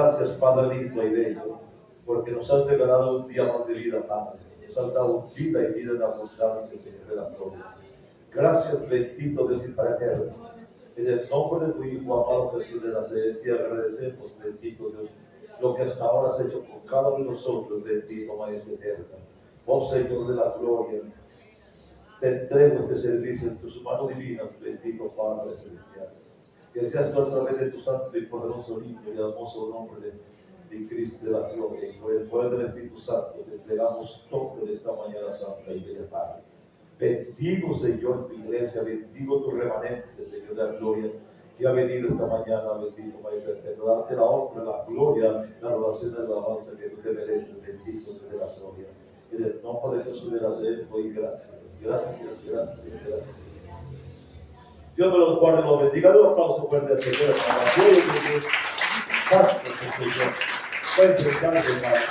Gracias, Padre lindo y bello, porque nos has regalado un día más de vida, Padre. Nos has dado vida y vida en abundancia, Señor de la gloria. Gracias, bendito Dios y para eterno. En el nombre de tu Hijo amado Jesús de Nazaret, te agradecemos, bendito Dios, lo que hasta ahora has hecho con cada uno de nosotros, bendito Maestro eterno. Oh Señor de la gloria, te entrego este servicio en tus manos divinas, bendito Padre Celestial. Que seas tú a través de tu santo y poderoso lindo y hermoso nombre de Cristo de la gloria. Y por el poder del Espíritu Santo te entregamos todo de esta mañana santa y bella Padre. Bendigo, Señor, tu iglesia, bendigo tu remanente, Señor de la gloria, que ha venido esta mañana, bendito Maestro eterno, darte la honra, la gloria, la adoración y la alabanza que tú te mereces, bendito Dios de la gloria. En el nombre de Jesús de Nazaret, doy gracias, gracias, gracias, gracias. Dios me los guarde y los bendiga. Un aplauso fuerte al Señor, hermano. Gloria a Dios. Santo es el Señor. Pueden sentarse, hermano.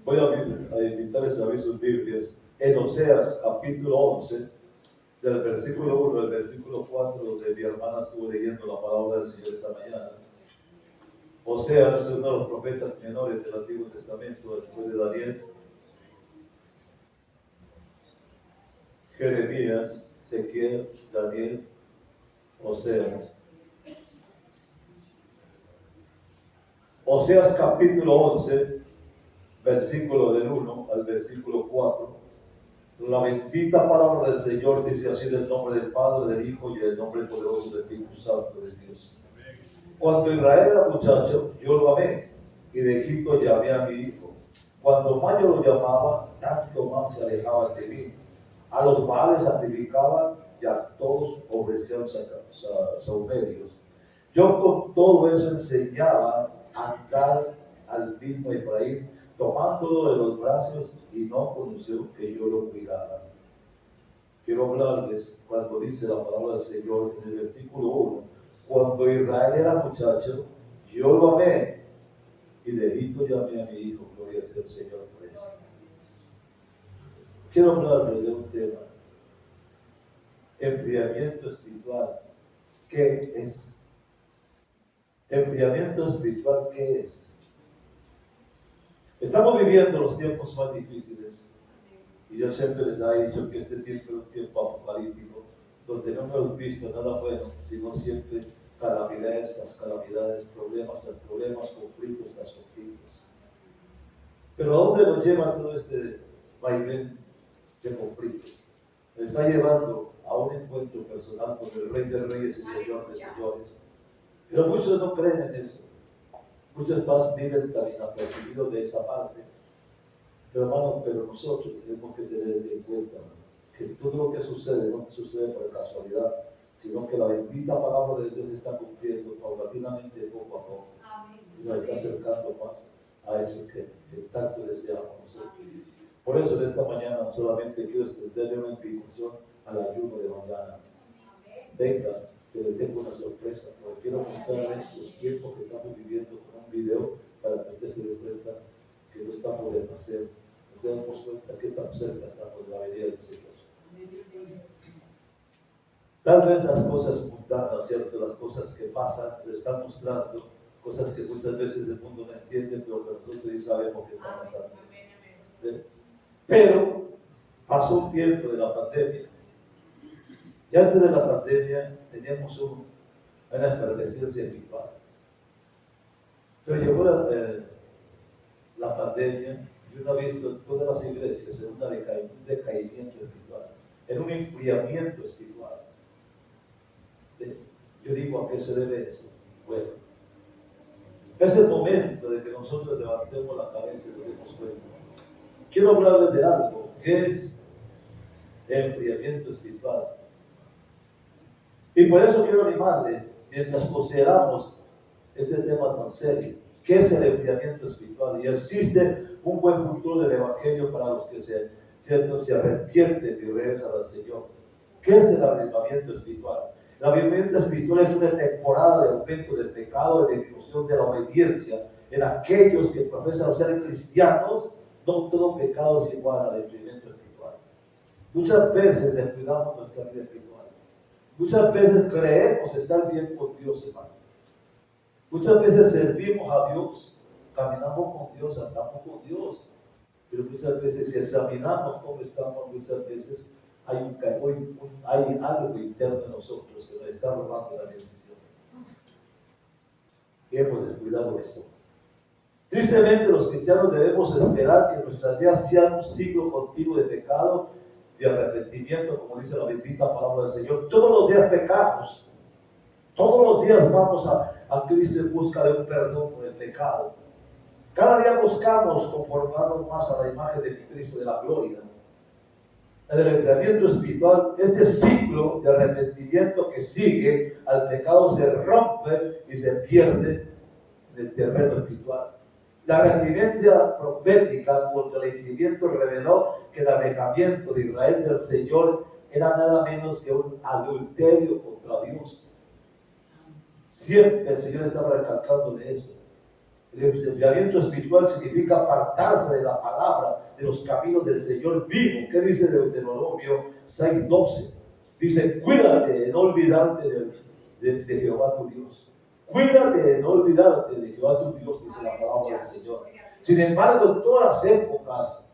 Voy a invitarles a abrir sus Biblias en Oseas capítulo 11, del versículo 1 al versículo 4, donde mi hermana estuvo leyendo la palabra del Señor esta mañana. Oseas es uno de los profetas menores del Antiguo Testamento, después de Daniel, Jeremías, Ezequiel, Daniel, Oseas. Oseas capítulo 11, versículo del 1 al versículo 4. La bendita palabra del Señor dice así: del nombre del Padre, del Hijo y del nombre poderoso del Espíritu Santo de Dios. Cuando Israel era muchacho, yo lo amé, y de Egipto llamé a mi hijo. Cuando más yo lo llamaba, tanto más se alejaban de mí. A los males sacrificaban y a todos ofrecían saumerios. Yo con todo eso enseñaba a andar al mismo Efraín, tomándolo de los brazos, y no conoció que yo lo cuidara. Quiero hablarles cuando dice la palabra del Señor en el versículo 1: cuando Israel era muchacho, yo lo amé, y de Egipto llamé a mi hijo. Gloria sea al Señor por eso. Quiero hablarles de un tema: enfriamiento espiritual. ¿Qué es? Enfriamiento espiritual, ¿qué es? Estamos viviendo los tiempos más difíciles, y yo siempre les he dicho que este tiempo es un tiempo apocalíptico, donde no hemos visto nada bueno, sino siempre calamidades tras calamidades, problemas tras problemas, conflictos tras conflictos. Pero ¿a dónde nos lleva todo este vaivén de conflictos? Nos está llevando a un encuentro personal con el Rey de Reyes y Señor de Señores. Pero muchos no creen en eso. Muchos más viven tan inapercibidos de esa parte. Pero hermanos, pero nosotros tenemos que tener en cuenta que todo lo que sucede no sucede por casualidad, sino que la bendita palabra de Dios está cumpliendo paulatinamente, poco a poco. Y nos está acercando más a eso que tanto deseamos nosotros. Por eso en esta mañana solamente quiero extenderle una invitación al ayuno de mañana. Venga, que le tengo una sorpresa, porque quiero mostrarles los tiempos que estamos viviendo con un video, para que usted se dé cuenta que no estamos de hacer. Nos damos cuenta que tan cerca estamos de la venida del Señor. Tal vez las cosas mundanas, ¿cierto? Las cosas que pasan, le están mostrando cosas que muchas veces el mundo no entiende, pero que nosotros sí sabemos que está pasando. Pero pasó un tiempo de la pandemia. Y antes de la pandemia teníamos una efervescencia espiritual. Pero llegó la pandemia, y uno ha visto en todas las iglesias en un decaimiento espiritual, en un enfriamiento espiritual. Yo digo, ¿a qué se debe eso? Bueno, es el momento de que nosotros levantemos la cabeza y nos demos cuenta. Quiero hablarles de algo, que es el enfriamiento espiritual. Y por eso quiero animarles, mientras consideramos este tema tan serio, ¿qué es el enfriamiento espiritual? Y existe un buen futuro del Evangelio para los que se arrepienten y regresan al Señor. ¿Qué es el avivamiento espiritual? El avivamiento espiritual es una temporada de aumento del pecado y de disminución de la obediencia en aquellos que profesan ser cristianos. No todo pecado es igual al enfriamiento espiritual. Muchas veces descuidamos nuestra vida espiritual. Muchas veces creemos estar bien con Dios, hermano. Muchas veces servimos a Dios, caminamos con Dios, andamos con Dios. Pero muchas veces si examinamos cómo estamos, muchas veces hay algo interno en nosotros que nos está robando la bendición. Y hemos descuidado esto. Tristemente, los cristianos debemos esperar que nuestras vidas sean un ciclo continuo de pecado, de arrepentimiento, como dice la bendita palabra del Señor. Todos los días pecamos. Todos los días vamos a Cristo en busca de un perdón por el pecado. Cada día buscamos conformarnos más a la imagen de Cristo de la gloria. El enfriamiento espiritual, este ciclo de arrepentimiento que sigue al pecado, se rompe y se pierde en el terreno espiritual. La reverencia profética contra el impedimento reveló que el alejamiento de Israel del Señor era nada menos que un adulterio contra Dios. Siempre el Señor estaba recalcándole eso. El enfriamiento espiritual significa apartarse de la palabra, de los caminos del Señor vivo. ¿Qué dice Deuteronomio 6:12? Dice, cuídate de no olvidarte de Jehová tu Dios. Cuídate de no olvidarte de Jehová tu Dios, dice la palabra del Señor. Sin embargo, en todas las épocas,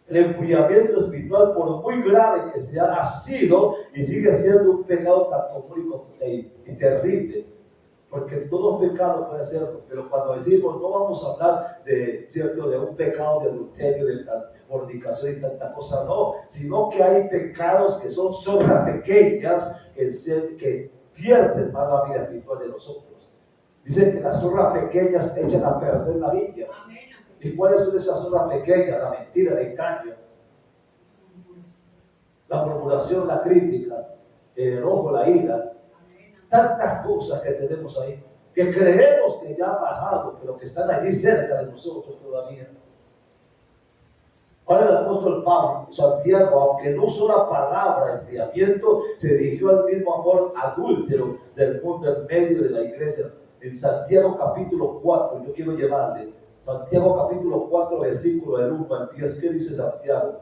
el enfriamiento espiritual, por muy grave que sea, ha sido y sigue siendo un pecado tan común y terrible. Porque todo pecado puede serlo, pero cuando decimos no vamos a hablar de un pecado de adulterio, de fornicación y tanta cosa, no, sino que hay pecados que son zorras pequeñas que pierden más la vida espiritual de nosotros. Dicen que las zorras pequeñas echan a perder la viña. ¿Y cuáles son esas zorras pequeñas? La mentira, el engaño, la murmuración, la crítica, el enojo, la ira. Tantas cosas que tenemos ahí, que creemos que ya han bajado, pero que están allí cerca de nosotros todavía. Ahora el apóstol Pablo, Santiago, aunque no usó la palabra enfriamiento, se dirigió al mismo amor adúltero del mundo en medio de la iglesia. En Santiago capítulo 4, yo quiero llevarle, Santiago capítulo 4, versículo del 1 al 10, ¿qué dice Santiago?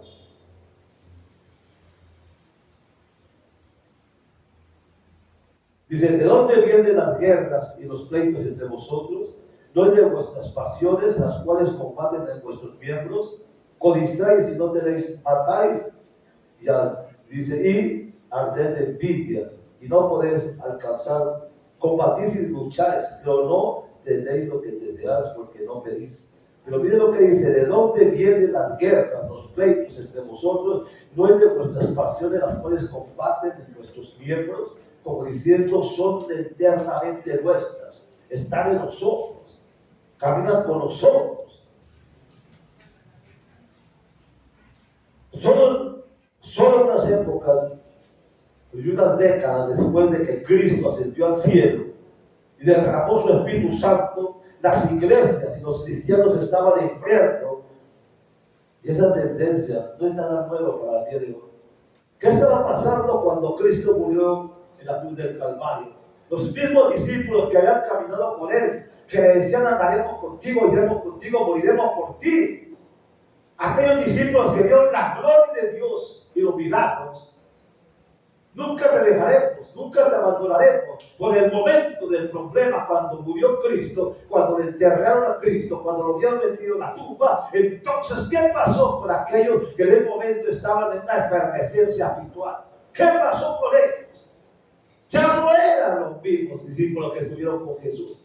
Dice, ¿de dónde vienen las guerras y los pleitos entre vosotros? ¿No es de vuestras pasiones, las cuales combaten en vuestros miembros? Codiciáis y no tenéis, matáis. Ya, dice, y arded de envidia, y no podéis alcanzar. Combatís y lucháis, pero no tenéis lo que deseáis porque no pedís. Pero miren lo que dice, ¿de dónde vienen las guerras, los pleitos entre vosotros? ¿No es de vuestras pasiones, las cuales combaten en vuestros miembros? Como diciendo, son eternamente nuestras, están en nosotros, caminan con nosotros. Solo unas épocas y unas décadas después de que Cristo ascendió al cielo y derramó su Espíritu Santo, las iglesias y los cristianos estaban enfermos. Y esa tendencia no es nada nuevo para el día de hoy. ¿Qué estaba pasando cuando Cristo murió en la cruz del Calvario? Los mismos discípulos que habían caminado con él, que le decían, andaremos contigo, iremos contigo, moriremos por ti. Aquellos discípulos que vieron la gloria de Dios y los milagros, nunca te dejaremos, nunca te abandonaremos. Por el momento del problema, cuando murió Cristo, cuando le enterraron a Cristo, cuando lo habían metido en la tumba, entonces, ¿qué pasó con aquellos que en el momento estaban en una efervescencia espiritual? ¿Qué pasó con ellos? Ya no eran los mismos discípulos que estuvieron con Jesús.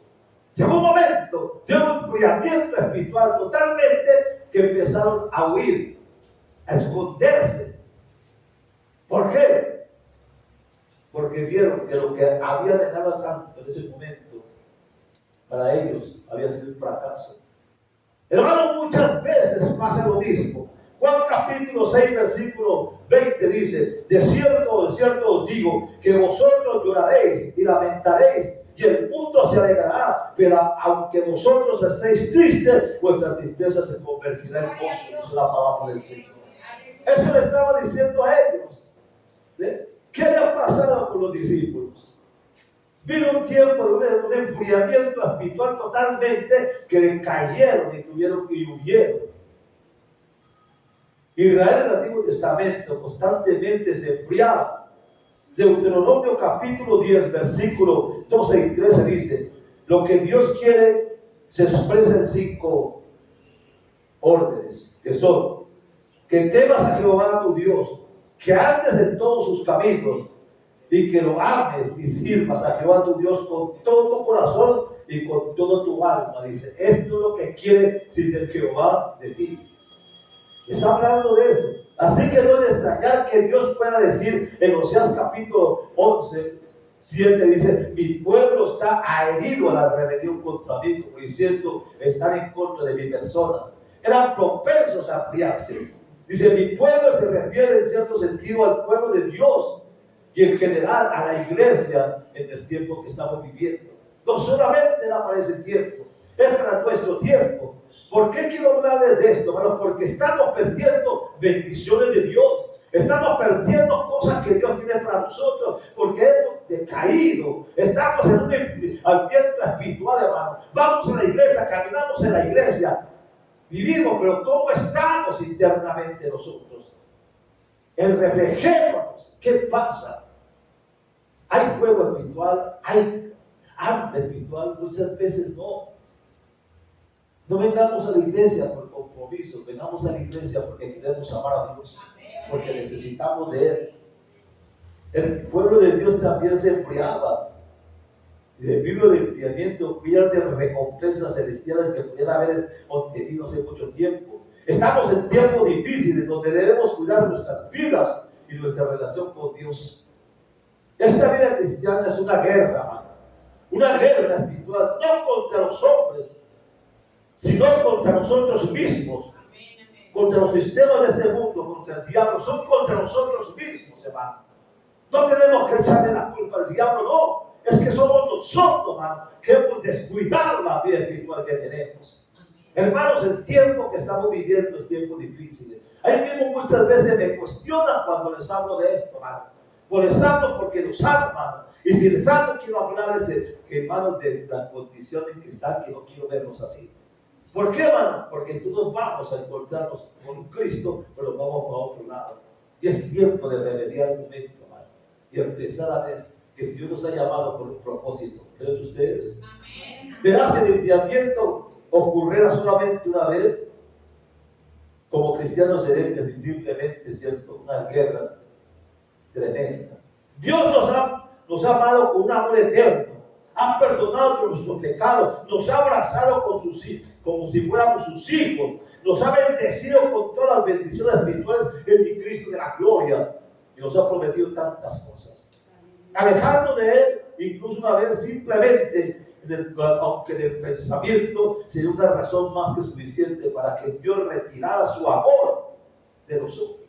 Llegó un momento de un enfriamiento espiritual totalmente que empezaron a huir, a esconderse. ¿Por qué? Porque vieron que lo que había dejado tanto en ese momento para ellos había sido un fracaso. Hermanos, muchas veces pasa lo mismo. Juan capítulo 6, versículo 20 dice, de cierto os digo, que vosotros lloraréis y lamentaréis, y el mundo se alegrará, pero aunque vosotros estéis tristes, vuestra tristeza se convertirá en gozo. Es la palabra del Señor. Eso le estaba diciendo a ellos. ¿Qué le ha pasado con los discípulos? Vino un tiempo de un enfriamiento espiritual totalmente que decayeron y tuvieron que huyeron. Israel en el Antiguo Testamento constantemente se enfriaba. Deuteronomio capítulo 10, versículos 12 y 13 dice, lo que Dios quiere se expresa en 5 órdenes, que son, que temas a Jehová tu Dios, que andes en todos sus caminos, y que lo ames y sirvas a Jehová tu Dios con todo tu corazón y con todo tu alma. Dice, esto es lo que quiere, dice Jehová de ti. Está hablando de eso. Así que no es de extrañar que Dios pueda decir en Oseas capítulo 11, 7, dice, mi pueblo está adherido a la rebelión contra mí, como diciendo, están en contra de mi persona. Eran propensos a enfriarse. Dice, mi pueblo se refiere en cierto sentido al pueblo de Dios y en general a la iglesia en el tiempo que estamos viviendo. No solamente era para ese tiempo, es para nuestro tiempo. ¿Por qué quiero hablarles de esto, hermanos? Porque estamos perdiendo bendiciones de Dios. Estamos perdiendo cosas que Dios tiene para nosotros porque hemos decaído. Estamos en un ambiente espiritual, hermano. Vamos a la iglesia, caminamos en la iglesia, vivimos, pero ¿cómo estamos internamente nosotros? Reflejémonos. ¿Qué pasa? Hay fuego espiritual, hay hambre espiritual, muchas veces no. No vengamos a la iglesia por compromiso, vengamos a la iglesia porque queremos amar a Dios, porque necesitamos de Él. El pueblo de Dios también se enfriaba, y debido al enfriamiento pierde recompensas celestiales que pudieran haber obtenido hace mucho tiempo. Estamos en tiempos difíciles donde debemos cuidar nuestras vidas y nuestra relación con Dios. Esta vida cristiana es una guerra, hermano. Una guerra espiritual, no contra los hombres, sino contra nosotros mismos, contra los sistemas de este mundo, contra el diablo. Son contra nosotros mismos, hermano. No tenemos que echarle la culpa al diablo, no. Es que somos nosotros, hermano, que hemos descuidado la vida espiritual que tenemos. Hermanos, el tiempo que estamos viviendo es tiempo difícil. Ahí mismo muchas veces me cuestionan cuando les hablo de esto, hermano. Pues les hablo porque los amo, hermano. Y si les hablo, quiero hablarles hermanos, de la condición en que están, que no quiero verlos así. ¿Por qué, hermano? Porque todos vamos a encontrarnos con Cristo, pero vamos para otro lado. Y es tiempo de remediar el momento, hermano. Y empezar a ver que Dios nos ha llamado por un propósito. ¿Creen ustedes? Amén. Verás, el enfriamiento ocurrirá solamente una vez. Como cristianos seremos visiblemente, ¿cierto? Una guerra tremenda. Dios nos ha amado con un amor eterno, ha perdonado por nuestros pecados, nos ha abrazado con sus hijos, como si fuéramos sus hijos, nos ha bendecido con todas las bendiciones espirituales en el Cristo de la gloria y nos ha prometido tantas cosas. Alejarnos de Él, incluso una vez simplemente, aunque del pensamiento, sería una razón más que suficiente para que Dios retirara su amor de nosotros.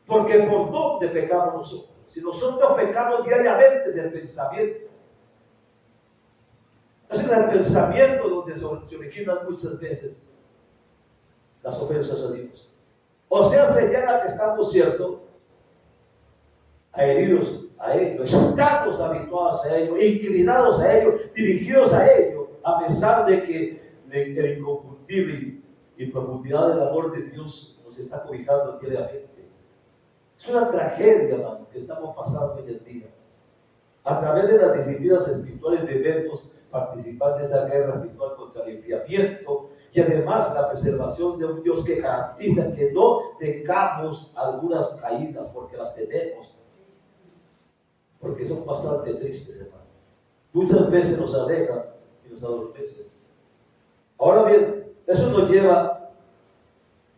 Porque ¿por dónde pecamos nosotros? Si nosotros pecamos diariamente del pensamiento, es en el pensamiento donde se originan muchas veces las ofensas a Dios. O sea, señala que estamos, ¿cierto?, adheridos a ello, estamos habituados a ello, inclinados a ello, dirigidos a ello, a pesar de que el inconfundible y profundidad del amor de Dios nos está cobijando diariamente. Es una tragedia, hermano, que estamos pasando hoy en día. A través de las disciplinas espirituales debemos participar de esa guerra espiritual contra el enfriamiento y además la preservación de un Dios que garantiza que no tengamos algunas caídas, porque las tenemos. Porque son bastante tristes, hermano. Muchas veces nos alejan y nos adormecen. Ahora bien, eso nos lleva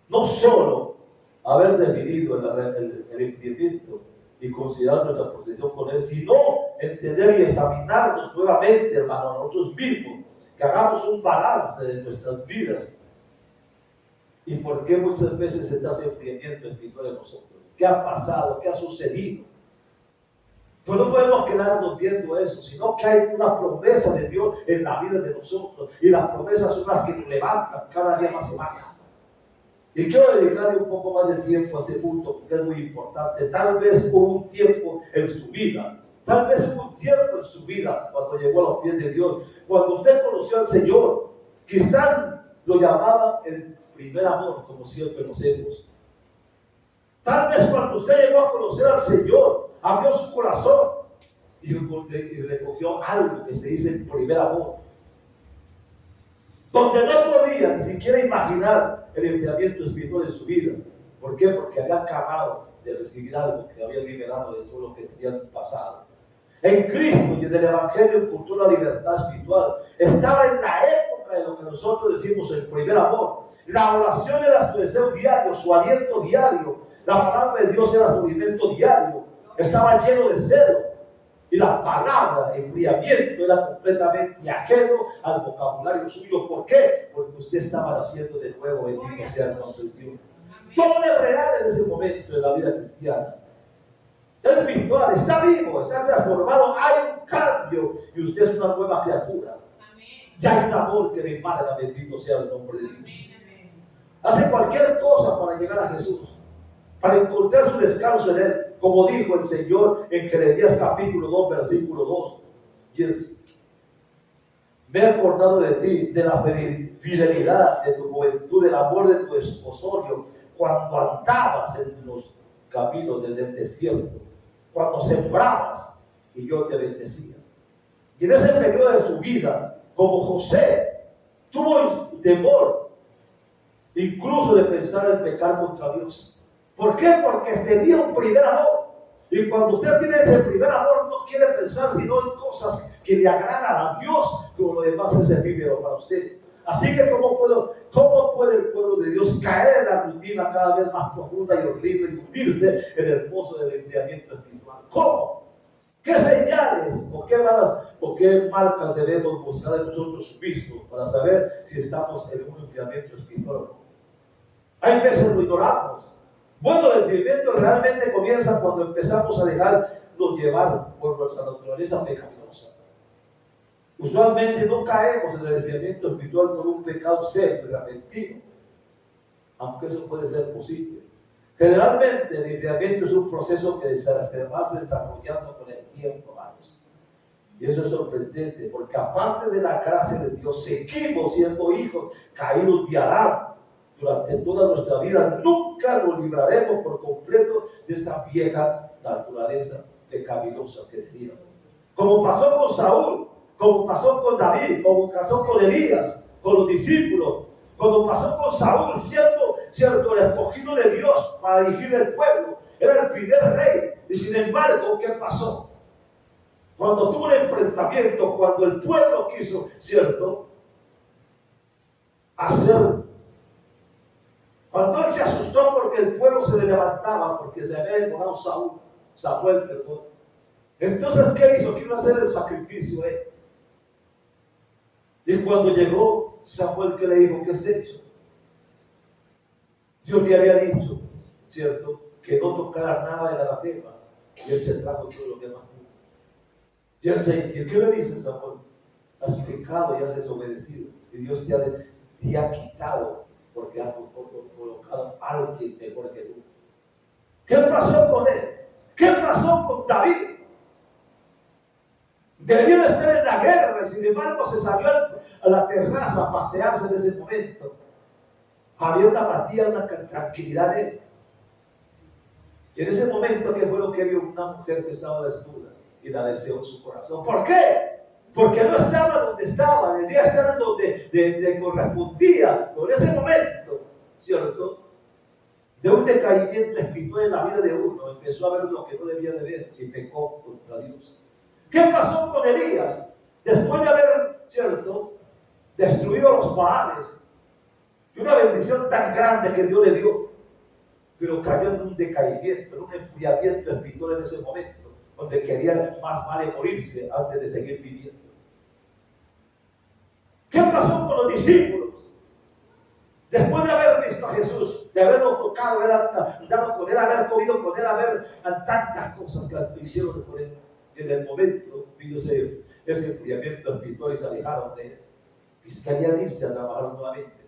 no solo a haber definido el enfriamiento y considerar nuestra posición con Él, sino entender y examinarnos nuevamente, hermano, a nosotros mismos, que hagamos un balance de nuestras vidas. ¿Y por qué muchas veces se está ese enfriamiento espiritual en nosotros? ¿Qué ha pasado? ¿Qué ha sucedido? Pues no podemos quedarnos viendo eso, sino que hay una promesa de Dios en la vida de nosotros. Y las promesas son las que nos levantan cada día más y más. Y quiero dedicarle un poco más de tiempo a este punto, porque es muy importante. Tal vez hubo un tiempo en su vida, tal vez hubo un tiempo en su vida cuando llegó a los pies de Dios. Cuando usted conoció al Señor, quizás lo llamaba el primer amor, como siempre lo hacemos. Tal vez cuando usted llegó a conocer al Señor, abrió su corazón y recogió algo que se dice el primer amor, donde no podía ni siquiera imaginar el enfriamiento espiritual de su vida. ¿Por qué? Porque había acabado de recibir algo que había liberado de todo lo que tenía pasado. En Cristo y en el Evangelio encontró la libertad espiritual. Estaba en la época de lo que nosotros decimos el primer amor. La oración era su deseo diario, su aliento diario. La palabra de Dios era su alimento diario. Estaba lleno de celo. Y la palabra, enfriamiento, era completamente ajeno al vocabulario suyo. ¿Por qué? Porque usted estaba naciendo de nuevo. Bendito sea el nombre de Dios. Todo es real en ese momento de la vida cristiana. Es virtual, está vivo, está transformado, hay un cambio y usted es una nueva criatura. Ya hay un amor que le emana, bendito sea el nombre de Dios. Hace cualquier cosa para llegar a Jesús, para encontrar su descanso en Él, como dijo el Señor en Jeremías capítulo 2, versículo 2. Me he acordado de ti, de la fidelidad de tu juventud, del amor de tu esposorio, cuando andabas en los caminos del desierto, cuando sembrabas y yo te bendecía. Y en ese periodo de su vida, como José, tuvo temor incluso de pensar en pecar contra Dios. ¿Por qué? Porque tenía un primer amor. Y cuando usted tiene ese primer amor, no quiere pensar sino en cosas que le agradan a Dios, como lo demás es efímero para usted. Así que ¿cómo puede el pueblo de Dios caer en la rutina cada vez más profunda y horrible y hundirse en el pozo del enfriamiento espiritual? ¿Cómo? ¿Qué señales o qué marcas debemos buscar en nosotros mismos para saber si estamos en un enfriamiento espiritual o no? Hay veces lo ignoramos. Bueno, el enfriamiento realmente comienza cuando empezamos a dejarnos llevar por nuestra naturaleza pecaminosa. Usualmente no caemos en el enfriamiento espiritual por un pecado serio y repentino, aunque eso puede ser posible. Generalmente el enfriamiento es un proceso que se va desarrollando con el tiempo, hermanos. Y eso es sorprendente, porque aparte de la gracia de Dios, seguimos siendo hijos caídos de Adán. Durante toda nuestra vida nunca nos libraremos por completo de esa vieja naturaleza pecaminosa que decía. Como pasó con Saúl, como pasó con David, como pasó con Elías, con los discípulos, como pasó con Saúl, cierto, el escogido de Dios para dirigir el pueblo, era el primer rey, y sin embargo, ¿qué pasó? Cuando tuvo un enfrentamiento, cuando el pueblo quiso, cierto, cuando él se asustó porque el pueblo se le levantaba, porque se había demorado Samuel, perdón. Entonces, ¿qué hizo? Quiso hacer el sacrificio él. Y cuando llegó Samuel, ¿qué le dijo? ¿Qué has hecho? Dios le había dicho, ¿cierto?, que no tocara nada del anatema. Y él se trajo todo lo que más pudo. Y él se, ¿qué le dice Samuel? Has pecado y has desobedecido. Y Dios te ha quitado porque ha colocado a alguien mejor que tú. ¿Qué pasó con él? ¿Qué pasó con David? Debió de estar en la guerra, y sin embargo se salió a la terraza a pasearse en ese momento. Había una apatía, una tranquilidad en él. Y en ese momento, ¿qué fue lo que vio? Una mujer que estaba desnuda y la deseó en su corazón. ¿Por qué? Porque no estaba donde estaba, debía estar donde correspondía. Por ese momento, ¿cierto?, de un decaimiento espiritual en la vida de uno, empezó a ver lo que no debía de ver y pecó contra Dios. ¿Qué pasó con Elías? Después de haber, ¿cierto?, destruido los Baales, y una bendición tan grande que Dios le dio, pero cayó en un decaimiento, en un enfriamiento espiritual en ese momento, donde quería más vale morirse antes de seguir viviendo. ¿Qué pasó con los discípulos? Después de haber visto a Jesús, de haberlo tocado, haber andado con él, haber comido con él, haber tantas cosas que hicieron con él, en el momento vino ese enfriamiento espiritual y se alejaron de él. Y querían irse a trabajar nuevamente.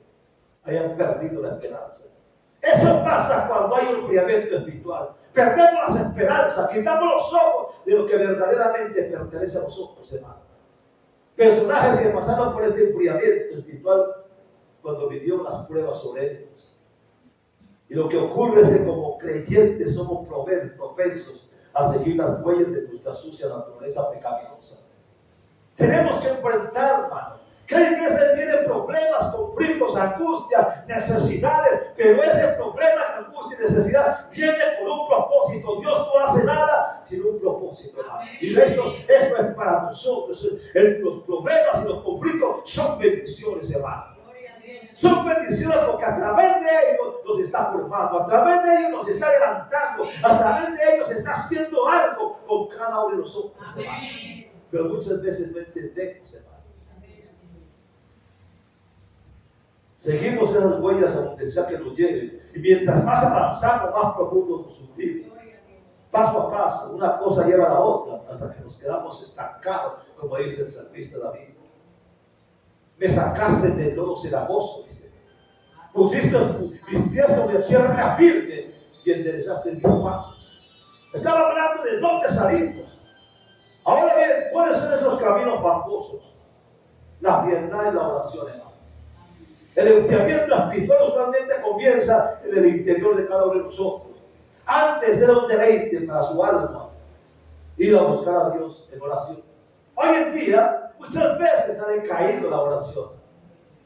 Hayan perdido la esperanza. Eso pasa cuando hay un enfriamiento espiritual. Perdemos las esperanzas, quitamos los ojos de lo que verdaderamente pertenece a nosotros, hermano. Personajes que pasaron por este enfriamiento espiritual cuando vinieron las pruebas sobre ellos. Y lo que ocurre es que como creyentes somos propensos a seguir las huellas de nuestra sucia naturaleza pecaminosa. Tenemos que enfrentar, hermano, que hay veces vienen problemas, conflictos, angustias, necesidades, pero ese problema, angustia y necesidad viene con un propósito. Dios no hace nada sin un propósito, hermano. Y esto es para nosotros. Los problemas y los conflictos son bendiciones, hermano. Son bendiciones porque a través de ellos nos está formando, a través de ellos nos está levantando, a través de ellos está haciendo algo con cada uno de nosotros, hermano. Pero muchas veces no entendemos, hermano. Seguimos esas huellas a donde sea que nos lleven. Y mientras más avanzamos, más profundo nos hundimos. Paso a paso, una cosa lleva a la otra, hasta que nos quedamos estancados, como dice el salmista David. Me sacaste del lodo cenagoso, dice. Pusiste mis pies sobre tierra firme y enderezaste mis pasos. Estaba hablando de dónde salimos. Ahora bien, ¿cuáles son esos caminos fangosos? La piedad y la oración, hermano. El limpiamiento espiritual usualmente comienza en el interior de cada uno de nosotros. Antes era un deleite para su alma ir a buscar a Dios en oración. Hoy en día, muchas veces ha decaído la oración.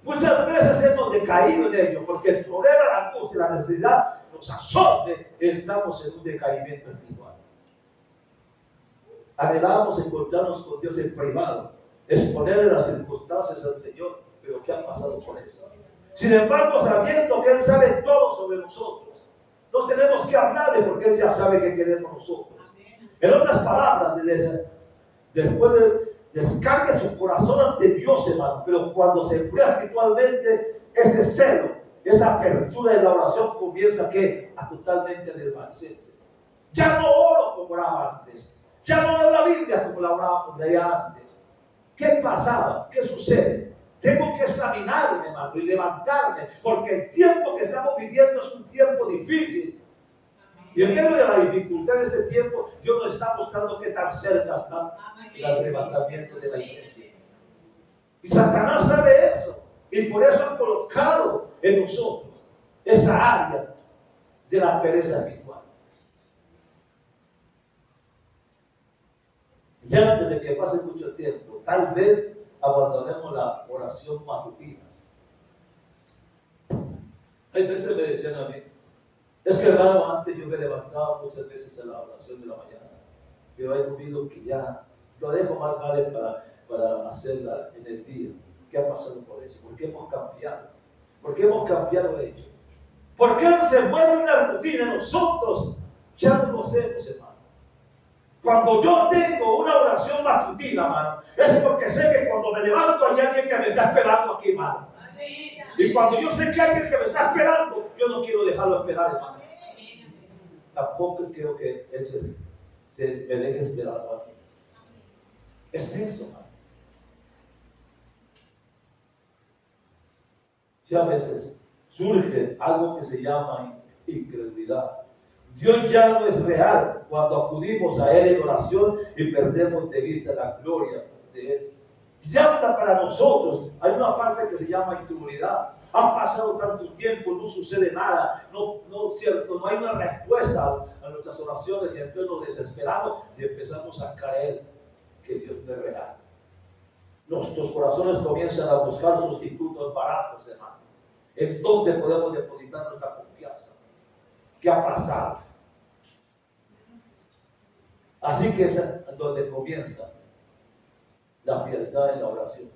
Muchas veces hemos decaído en ello, porque el problema, la angustia, la necesidad nos absorbe y entramos en un decaimiento espiritual. Anhelamos encontrarnos con Dios en privado, exponerle las circunstancias al Señor, pero ¿qué ha pasado con eso? Sin embargo, sabiendo que Él sabe todo sobre nosotros, no tenemos que hablarle porque Él ya sabe qué queremos nosotros. En otras palabras, después de descargue su corazón ante Dios, hermano, pero cuando se enfría espiritualmente, ese celo, esa apertura de la oración comienza a totalmente desvanecerse. Ya no oro como oraba antes, ya no leo la Biblia como la oraba antes. ¿Qué pasaba? ¿Qué sucede? Tengo que examinarme, hermano, y levantarme, porque el tiempo que estamos viviendo es un tiempo difícil. Y en medio de la dificultad de este tiempo, Dios nos está mostrando qué tan cerca está el levantamiento de la iglesia. Y Satanás sabe eso. Y por eso ha colocado en nosotros esa área de la pereza espiritual. Y antes de que pase mucho tiempo, tal vez abandonemos la oración matutina. Hay veces me decían a mí, es que hermano, antes yo me levantaba muchas veces a la oración de la mañana, pero he visto que ya lo dejo más vale para hacerla en el día. ¿Qué ha pasado por eso? ¿Por qué hemos cambiado? ¿Por qué hemos cambiado de hecho? ¿Por qué se vuelve una rutina? Nosotros ya no lo hacemos, hermano. Cuando yo tengo una oración matutina, hermano, es porque sé que cuando me levanto hay alguien que me está esperando aquí, hermano. Y cuando yo sé que hay alguien que me está esperando, yo no quiero dejarlo esperar, hermano. Tampoco creo que él se me deje esperando aquí. Es eso, hermano. Y a veces surge algo que se llama incredulidad. Dios ya no es real cuando acudimos a Él en oración y perdemos de vista la gloria de Él. Ya para nosotros hay una parte que se llama incredulidad. Ha pasado tanto tiempo, no sucede nada, no hay una respuesta a nuestras oraciones y entonces nos desesperamos y empezamos a creer que Dios no es real. Nuestros corazones comienzan a buscar sustitutos baratos, hermano. ¿En dónde podemos depositar nuestra confianza? ¿Qué ha pasado? Así que es donde comienza la piedad en la oración.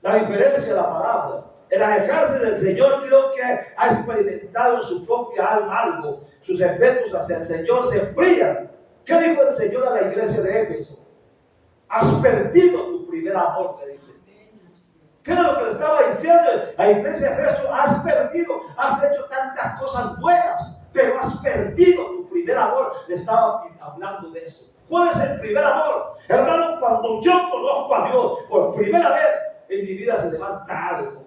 La diferencia de la palabra, el alejarse del Señor, creo que ha experimentado en su propia alma algo. Sus efectos hacia el Señor se enfrían. ¿Qué dijo el Señor a la iglesia de Éfeso? Has perdido tu primer amor, te dice. ¿Qué es lo que le estaba diciendo a la iglesia de Éfeso? Has perdido, has hecho tantas cosas buenas, pero has perdido tu primer amor. Le estaba hablando de eso. ¿Cuál es el primer amor? Hermano, cuando yo conozco a Dios por primera vez, en mi vida se levanta algo.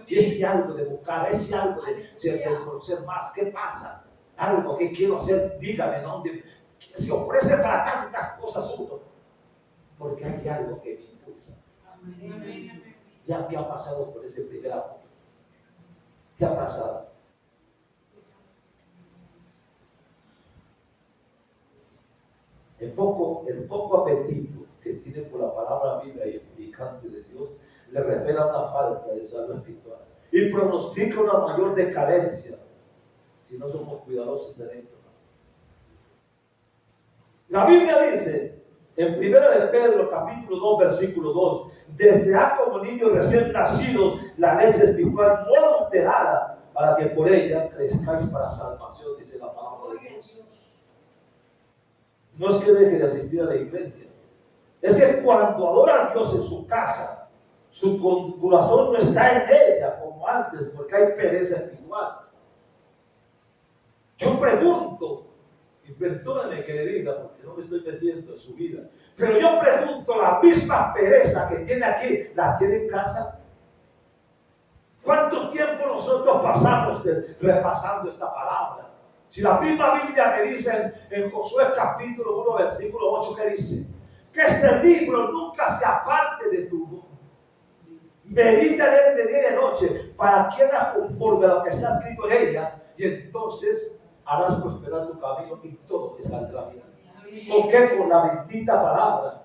Y ese algo de buscar, ese algo de conocer más. ¿Qué pasa? Algo que quiero hacer, dígame, ¿no? Se ofrece para tantas cosas uno. Porque hay algo que me impulsa. Ya que ha pasado por ese primer amor. ¿Qué ha pasado? el poco apetito que tiene por la palabra viva y picante de Dios le revela una falta de salud espiritual y pronostica una mayor decadencia si no somos cuidadosos en esto. La Biblia dice en 1 de Pedro capítulo 2 versículo 2: desead como niños recién nacidos la leche espiritual no adulterada, para que por ella crezcáis para salvación, dice la palabra de Dios. No es que deje de asistir a la iglesia, es que cuando adora a Dios en su casa, su corazón no está en ella como antes, porque hay pereza espiritual. Yo pregunto, y perdóname que le diga porque no me estoy metiendo en su vida, pero yo pregunto, la misma pereza que tiene aquí, ¿la tiene en casa? ¿Cuánto tiempo nosotros pasamos repasando esta palabra? Si la misma Biblia me dice en Josué capítulo 1 versículo 8, que dice que este libro nunca se aparte de tu boca, medita en él de día y de noche, para que hagas conforme a lo que está escrito en ella, y entonces harás prosperar tu camino y todo te saldrá bien. ¿Por qué? Con la bendita palabra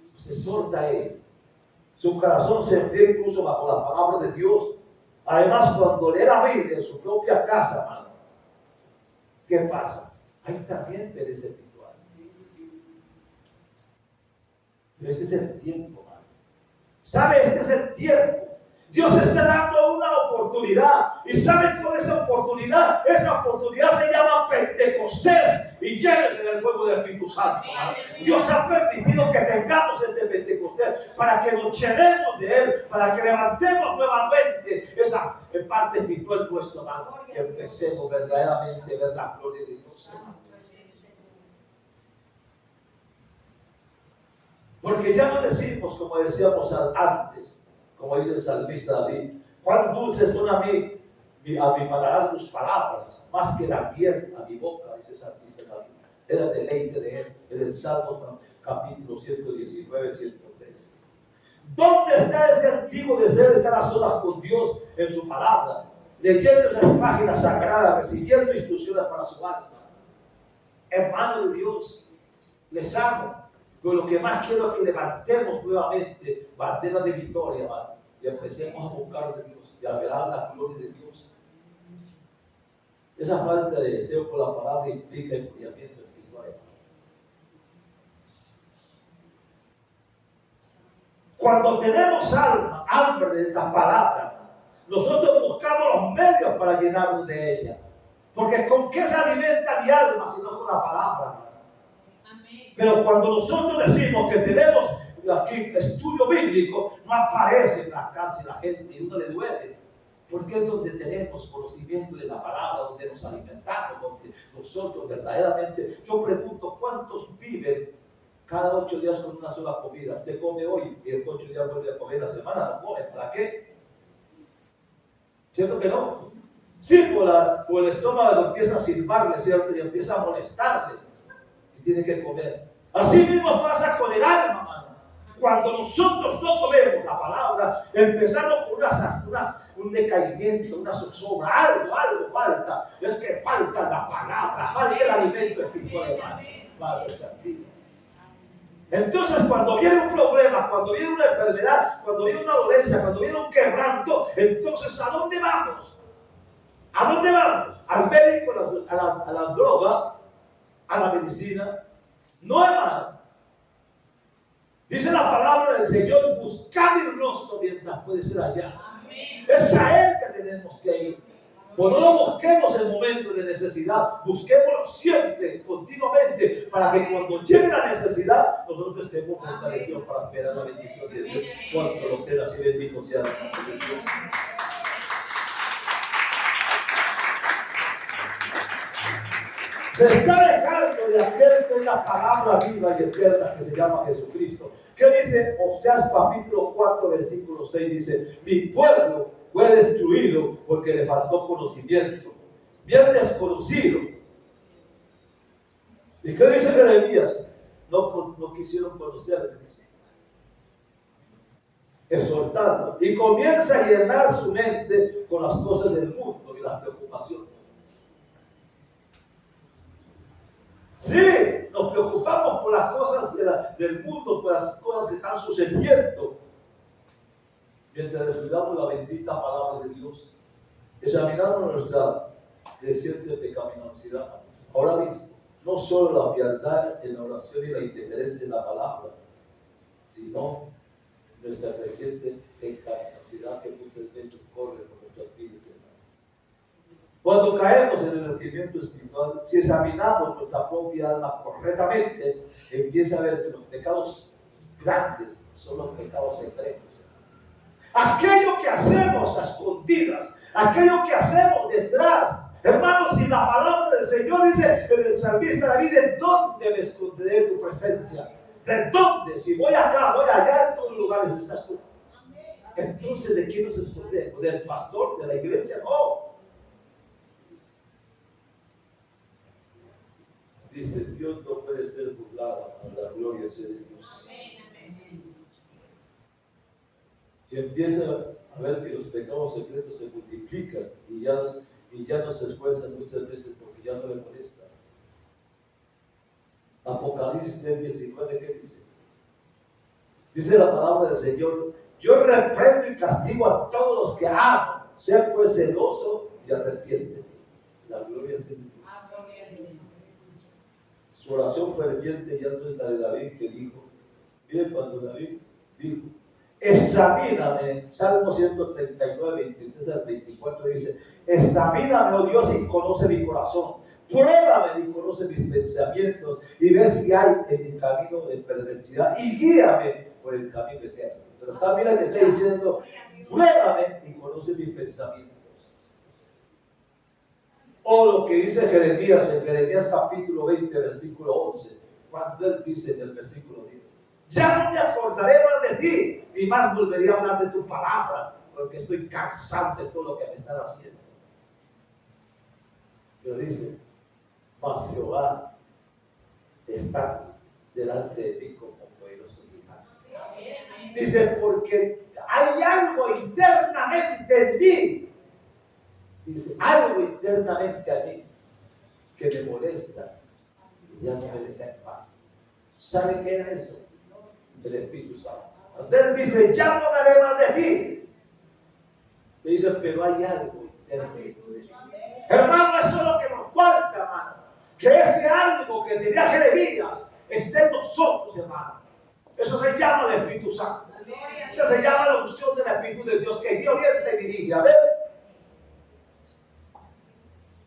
se exhorta a él. Su corazón se enfría incluso bajo la palabra de Dios. Además, cuando lee la Biblia en su propia casa, hermano, ¿qué pasa? Hay también pereza espiritual. Pero este es el tiempo, hermano. ¿Sabe? Este es el tiempo. Dios está dando una oportunidad. ¿Y saben cuál es esa oportunidad? Esa oportunidad se llama Pentecostés. Y llévese del fuego del Espíritu Santo. Dios ha permitido que tengamos este Pentecostés para que nos llenemos de Él, para que levantemos nuevamente esa parte espiritual nuestra, hermano. Que empecemos verdaderamente a ver la gloria de Dios, hermano. Porque ya no decimos, como decíamos antes, como dice el salmista David, cuán dulces son a mi paladar tus palabras, más que la miel a mi boca, dice el salmista David. Era el deleite de él, en el Salmo capítulo 119, 113. ¿Dónde está ese antiguo deseo de estar a solas con Dios en su palabra, leyendo esas páginas sagradas, recibiendo instrucciones para su alma? Hermano de Dios, les amo. Pero lo que más quiero es que levantemos nuevamente banderas de victoria, hermano, y empecemos a buscar de Dios y a ver la gloria de Dios. Esa falta de deseo por la palabra implica enfriamiento espiritual, hermano. Cuando tenemos hambre de la palabra, nosotros buscamos los medios para llenarnos de ella. Porque ¿con qué se alimenta mi alma si no con la palabra? Pero cuando nosotros decimos que tenemos aquí estudio bíblico, no aparece en las casas la gente y uno le duele. Porque es donde tenemos conocimiento de la palabra, donde nos alimentamos, donde nosotros verdaderamente. Yo pregunto, ¿cuántos viven cada 8 días con una sola comida? Usted come hoy y en 8 días vuelve a comer la semana, no come. ¿Para qué? ¿Cierto que no? Sí, por el estómago empieza a silbarle, ¿cierto? Y empieza a molestarle. Tiene que comer. Así mismo pasa con el alma, hermano. Cuando nosotros no comemos la palabra, empezamos con un decaimiento, una zozobra, algo falta. Es que falta la palabra, falta el alimento espiritual, hermano, para nuestras vidas. Entonces, cuando viene un problema, cuando viene una enfermedad, cuando viene una dolencia, cuando viene un quebranto, entonces, ¿a dónde vamos? ¿A dónde vamos? Al médico, a la droga, a la medicina. No, hermano. Dice la palabra del Señor: buscar mi rostro mientras puede ser allá. Amén. Es a Él que tenemos que ir. Pues no lo busquemos en momentos de necesidad, busquémoslo siempre, continuamente, para que cuando llegue la necesidad, nosotros estemos fortalecidos para esperar la bendición de Dios. Cuanto lo quiera, así bendito sea el nombre de Dios. Se está dejando de aquel que es la palabra viva y eterna que se llama Jesucristo. ¿Qué dice Oseas capítulo 4 versículo 6? Dice: mi pueblo fue destruido porque le faltó conocimiento, bien desconocido. ¿Y qué dice Jeremías? No quisieron conocerle, dice. Exhortando. Y comienza a llenar su mente con las cosas del mundo y las preocupaciones. Sí, nos preocupamos por las cosas del mundo, por las cosas que están sucediendo, mientras descuidamos la bendita palabra de Dios. Examinamos nuestra creciente pecaminosidad. Ahora mismo, no solo la piedad en la oración y la indiferencia en la palabra, sino nuestra creciente pecaminosidad que muchas veces corre por nuestras vidas, hermano. Cuando caemos en el rendimiento espiritual, si examinamos nuestra propia alma correctamente, empieza a ver que los pecados grandes son los pecados secretos. Aquello que hacemos a escondidas, aquello que hacemos detrás. Hermanos, si la palabra del Señor dice en el salmista David, ¿de dónde me esconderé de tu presencia? ¿De dónde? Si voy acá, voy allá, en todos lugares estás tú. Entonces, ¿de quién nos escondemos? ¿Del pastor? ¿De la iglesia? No. Dice, Dios no puede ser burlado, la gloria sea de Dios. Y empieza a ver que los pecados secretos se multiplican y ya no se esfuerzan muchas veces porque ya no le molesta. Apocalipsis 3:19, ¿qué dice? Dice la palabra del Señor, yo reprendo y castigo a todos los que amo, sea pues celoso y arrepiéntete. La gloria sea de Dios. Su oración ferviente ya no es la de David que dijo, miren cuando David dijo, examíname, Salmo 139, 23 al 24 dice, examíname, oh Dios, y conoce mi corazón, pruébame y conoce mis pensamientos, y ve si hay en mi camino de perversidad, y guíame por el camino eterno. Pero está, mira que está diciendo, pruébame y conoce mis pensamientos. O lo que dice Jeremías, en Jeremías capítulo 20, versículo 11, cuando él dice en el versículo 10, ya no me acordaré más de ti, ni más volveré a hablar de tu palabra, porque estoy cansado de todo lo que me están haciendo. Pero dice, mas Jehová está delante de mí como poderoso gigante. Dice, porque hay algo internamente en mí. Dice, algo internamente a mí que me molesta y ya no me deja en paz. ¿Sabe qué era eso? El Espíritu Santo. Cuando él dice, ya no hablaré más de ti, le dice, pero hay algo internamente de mí. Hermano, eso es lo que nos falta, hermano. Que ese algo que tenía Jeremías esté en nosotros, hermano. Eso se llama el Espíritu Santo. Eso se llama la unción del Espíritu de Dios que guía, orienta y dirige. A ver.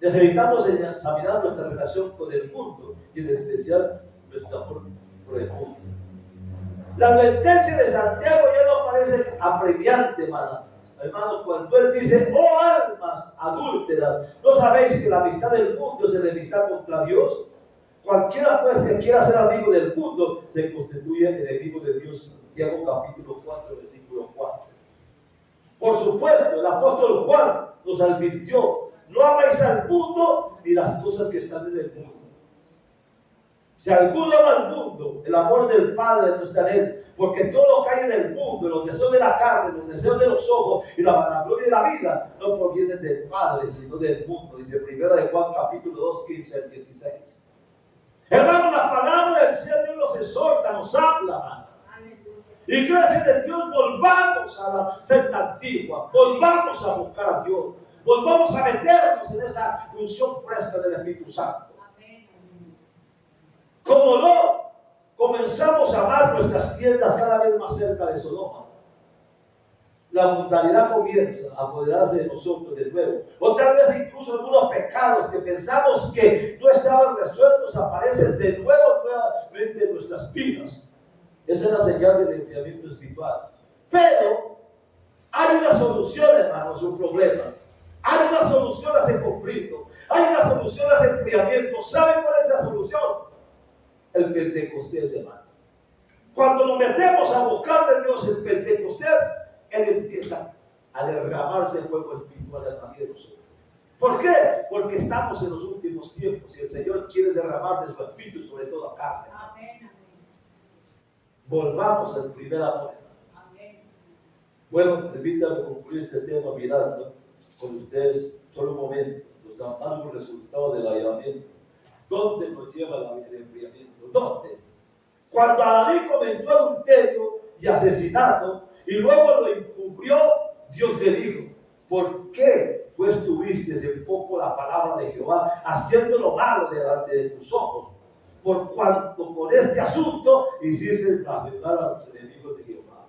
Necesitamos examinar nuestra relación con el mundo y en especial nuestro amor por el mundo. La advertencia de Santiago ya no parece apremiante, hermano, cuando él dice, oh almas adúlteras, ¿no sabéis que la amistad del mundo es enemistad contra Dios? Cualquiera pues que quiera ser amigo del mundo se constituye enemigo de Dios. Santiago capítulo 4, versículo 4. Por supuesto, el apóstol Juan nos advirtió, no améis al mundo ni las cosas que están en el mundo. Si alguno ama al mundo, el amor del Padre no está en él, porque todo lo que hay en el mundo, los deseos de la carne, los deseos de los ojos y la vanagloria de la vida, no provienen del Padre, sino del mundo. Dice 1 de Juan capítulo 2, 15 al 16. Hermano, la palabra del Señor nos exhorta, nos habla, hermano. Y gracias a Dios volvamos a la senda antigua, volvamos a buscar a Dios, volvamos a meternos en esa unción fresca del Espíritu Santo. Como no, comenzamos a amar nuestras tiendas cada vez más cerca de Sodoma. La mundanidad comienza a apoderarse de nosotros de nuevo. O tal vez incluso algunos pecados que pensamos que no estaban resueltos aparecen de nuevamente en nuestras vidas. Esa es la señal del enfriamiento espiritual. Pero hay una solución, hermanos, a un problema. Hay una solución a ese conflicto. Hay una solución a ese enfriamiento. ¿Saben cuál es la solución? El Pentecostés, hermano. Cuando nos metemos a buscar de Dios el Pentecostés, Él empieza a derramarse el fuego espiritual a través de nosotros. ¿Por qué? Porque estamos en los últimos tiempos y el Señor quiere derramar de su espíritu sobre toda carne. Amén. Volvamos al primer amor. Amén. Bueno, permítanme concluir este tema mirando con ustedes solo un momento los amargos resultados del avivamiento. ¿Dónde nos lleva el enfriamiento? ¿Dónde? Cuando David cometió adulterio y asesinato y luego lo encubrió, Dios le dijo: ¿por qué pues tuviste en poco la palabra de Jehová, haciendo lo malo delante de tus ojos? Por cuanto con este asunto hiciste blasfemar a los enemigos de Jehová.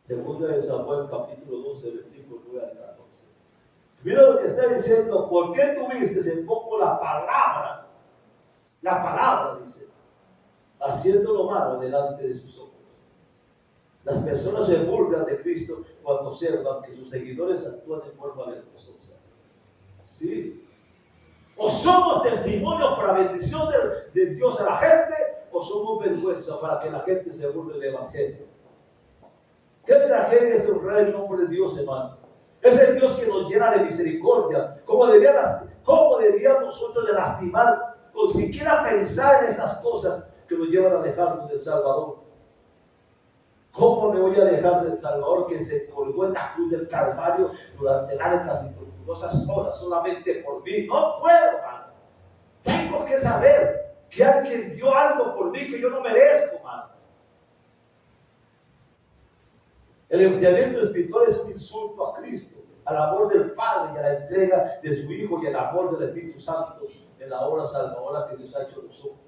Segunda de Samuel, capítulo 12, versículo 9 al 14. Mira lo que está diciendo: ¿por qué tuviste en poco la palabra? La palabra, dice, haciendo lo malo delante de sus ojos. Las personas se burlan de Cristo cuando observan que sus seguidores actúan de forma vergonzosa. Sí. O somos testimonio para bendición de Dios a la gente, o somos vergüenza para que la gente se burle del Evangelio. Qué tragedia es honrar el nombre de Dios, hermano. Es el Dios que nos llena de misericordia. ¿Cómo debíamos nosotros de lastimar, con siquiera pensar en estas cosas que nos llevan a alejarnos del Salvador? ¿Cómo me voy a alejar del Salvador que se colgó en la cruz del Calvario durante largas y torturosas horas solamente por mí? No puedo, hermano. Tengo que saber que alguien dio algo por mí que yo no merezco, hermano. El enfriamiento espiritual es un insulto a Cristo, al amor del Padre y a la entrega de su Hijo y al amor del Espíritu Santo en la obra salvadora que Dios ha hecho en nosotros.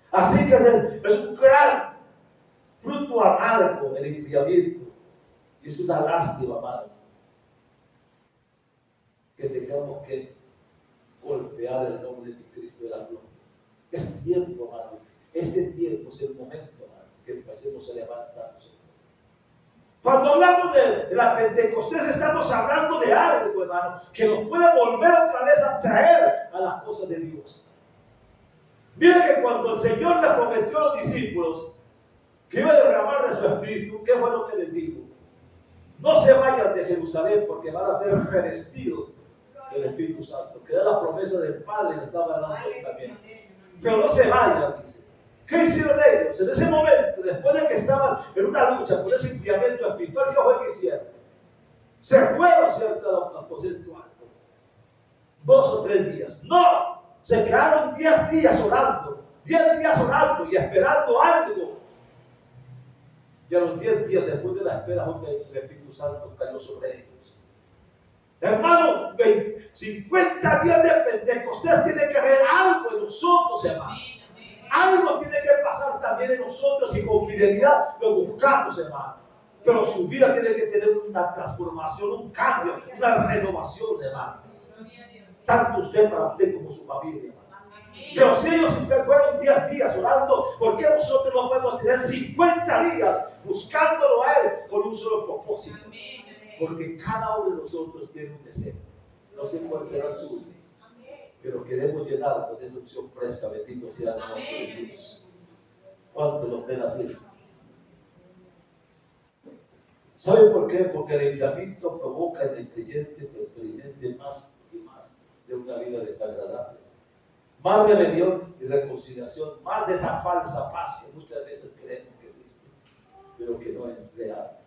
Así que es un gran fruto amargo el enfriamiento. Y es una lástima, hermano, que tengamos que golpear el nombre de Cristo de la gloria. Es tiempo, hermano. Este tiempo es el momento, hermano, que empecemos a levantarnos. Cuando hablamos de la Pentecostés, estamos hablando de algo, hermano, que nos puede volver otra vez a traer a las cosas de Dios. Mira que cuando el Señor le prometió a los discípulos que iba a derramar de su espíritu, ¿qué fue lo que les dijo? No se vayan de Jerusalén porque van a ser revestidos del Espíritu Santo, que era la promesa del Padre, le estaba dando también. Pero no se vayan, dice. ¿Qué hicieron ellos? En ese momento, después de que estaban en una lucha por ese enfriamiento espiritual, ¿qué fue que hicieron? Se fueron, ¿cierto?, al aposento alto. 2 o 3 días. No, se quedaron 10 días orando. 10 días orando y esperando algo. Y a los 10 días después de la espera, el Espíritu Santo cayó sobre ellos. Hermano, 50 días de Pentecostés tiene que haber algo en nosotros, hermano. Algo tiene que pasar también en nosotros y con fidelidad lo buscamos, hermano. Pero su vida tiene que tener una transformación, un cambio, una renovación, hermano. Tanto usted para usted como su familia, hermano. Pero si ellos fueron 10 días orando, ¿por qué nosotros no podemos tener 50 días buscándolo a Él con un solo propósito? Porque cada uno de nosotros tiene un deseo. No sé cuál será el suyo, pero queremos llenarnos de esa opción fresca. Bendito sea el nombre de Dios. ¿Cuánto lo ven así? ¿Sabe por qué? Porque el enfriamiento provoca en el creyente que experimente más y más de una vida desagradable. Más rebelión y reconciliación, más de esa falsa paz que muchas veces creemos que existe, pero que no es real.